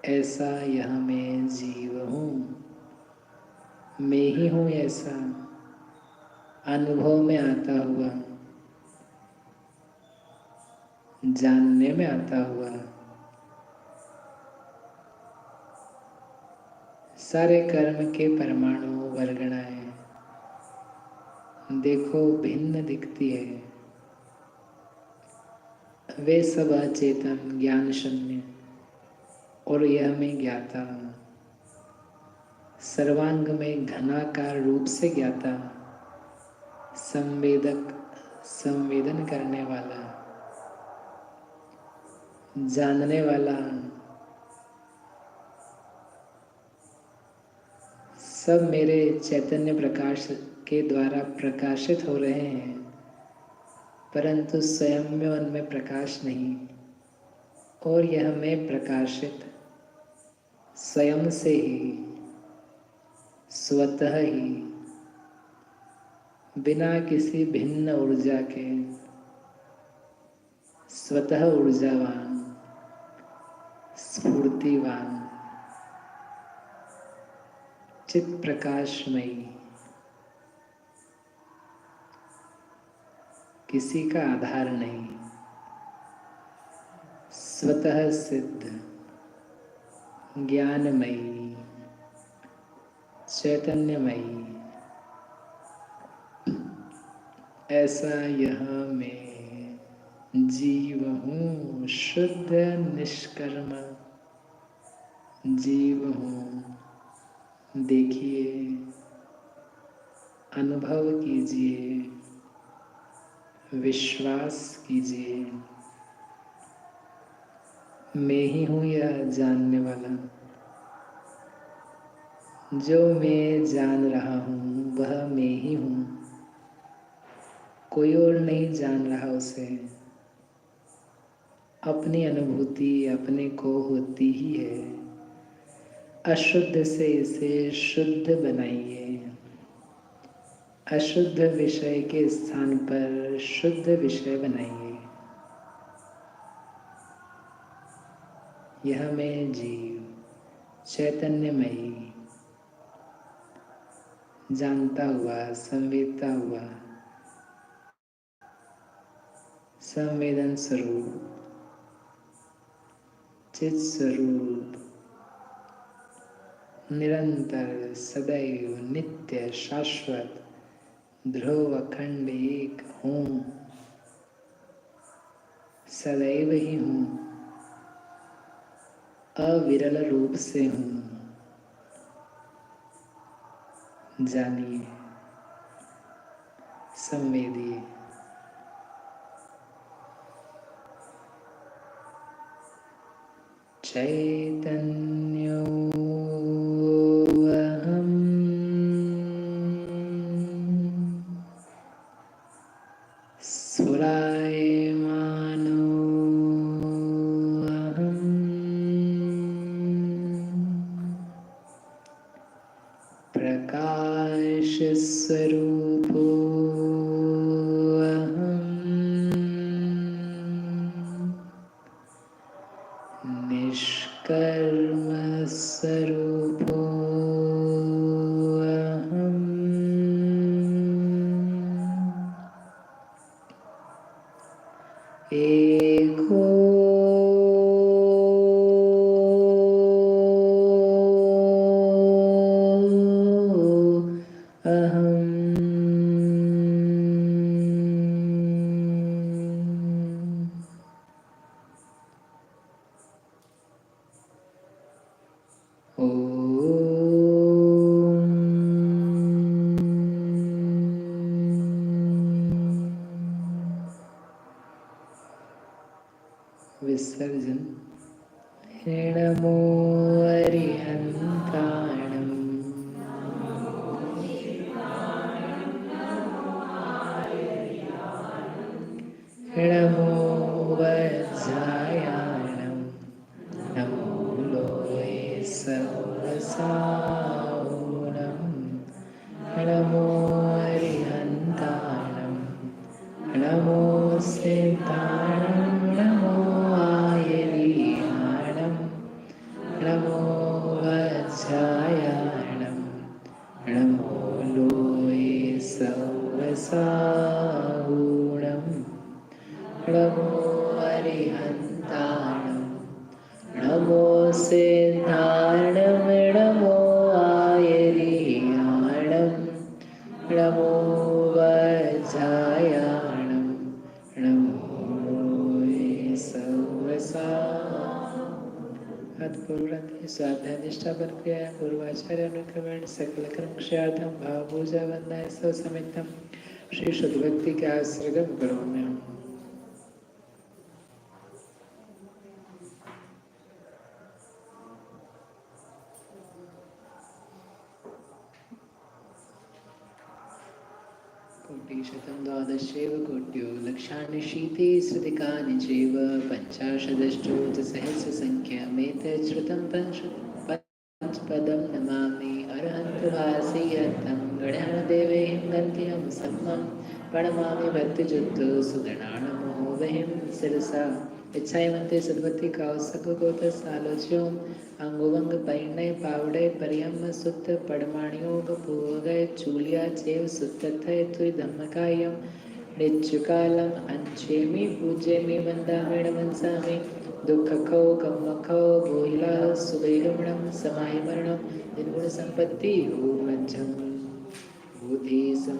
ऐसा यह मैं जीव हूँ। मैं ही हूँ ऐसा अनुभव में आता हुआ, जानने में आता हुआ। सारे कर्म के परमाणु वर्गणाएं देखो भिन्न दिखती है। वे सब अचेतन ज्ञान शून्य और यह मैं ज्ञाता, सर्वांग में घनाकार रूप से ज्ञाता, संवेदक, संवेदन करने वाला, जानने वाला, सब मेरे चैतन्य प्रकाश के द्वारा प्रकाशित हो रहे हैं, परंतु स्वयं में उनमें प्रकाश नहीं। और यह मैं प्रकाशित स्वयं से ही, स्वतः ही, बिना किसी भिन्न ऊर्जा के, स्वतः ऊर्जावान, स्फूर्तिवान, चित प्रकाशमयी, किसी का आधार नहीं, स्वतः सिद्ध, ज्ञानमयी, चैतन्यमयी, ऐसा यह मैं जीव हूँ। शुद्ध निष्कर्म जीव हूँ। देखिए, अनुभव कीजिए, विश्वास कीजिए, मैं ही हूँ यह जानने वाला। जो मैं जान रहा हूँ वह मैं ही हूँ, कोई और नहीं जान रहा उसे। अपनी अनुभूति अपने को होती ही है। अशुद्ध से इसे शुद्ध बनाइए। अशुद्ध विषय के स्थान पर शुद्ध विषय बनाइए। यह मैं जीव चैतन्यमयी, जानता हुआ, संवेदता हुआ, संवेदन स्वरूप, चित स्वरूप, निरंतर, सदैव, नित्य, शाश्वत, ध्रुव, अखंड एक हूँ, सदैव ही हूँ, अविरल रूप से हूँ। जानिए, संवेदिए। चैतन्यो अहम् स्फुरायमानो अहम् स्वरूपो अहम् निष्कर्म स्वरूपो अहम् एको विसर्जन। नमो अरिहन्ताणं नमो वज्रायाणं नमो लोये सहस्रावुणं नमो अरिहन्ताणं नमो सिद्धाणं नमो आयर्याणं नमो वज्रायाणं नमो लोये सहस्रावुणं नमो अरिहन्ताणं नमो सिद्धाणं नमो आयर्याणं नमो वज्रायाणं नमो लोये सहस्रावुणं। अद्भुत स्वाध्याय निष्ठा पर क्रिया पूर्वाचार्य अनुक्रमण सकल कर्म क्षयार्थम भाव पूजा वंदनाय सव समितम श्री शुद्ध भक्ति के आश्रगम करो में कोटिशतं द्वादशैव कोट्यो लक्षाणि शीते श्रुतिकानि चैव पञ्चाशदष्टोत्तरसहस्रसङ्ख्यामेतच्छ्रुतं पञ्चपदं नमामि अरहन्तभासीयर्थं गणादेवैं गन्त्यं सम्मं प्रणमामि भक्तियुक्तो सुगणानमो वहिं शिरसा इच्छामन्ते सद्वती कौसकोत सालोच्योम अंगोवंग परिणय पावड़े परियम सुत पड़माणियोग पूगय चूलिया चेव सुतथय तुय धम्मकायम नित्युकालम अंचेमि पूजेमि वंदामेण वंसामि दुःखखो कम्मखो भूहिला सुबैरमणं समाय मरणं निर्गुण संपत्ति हो मज्जं बुद्धि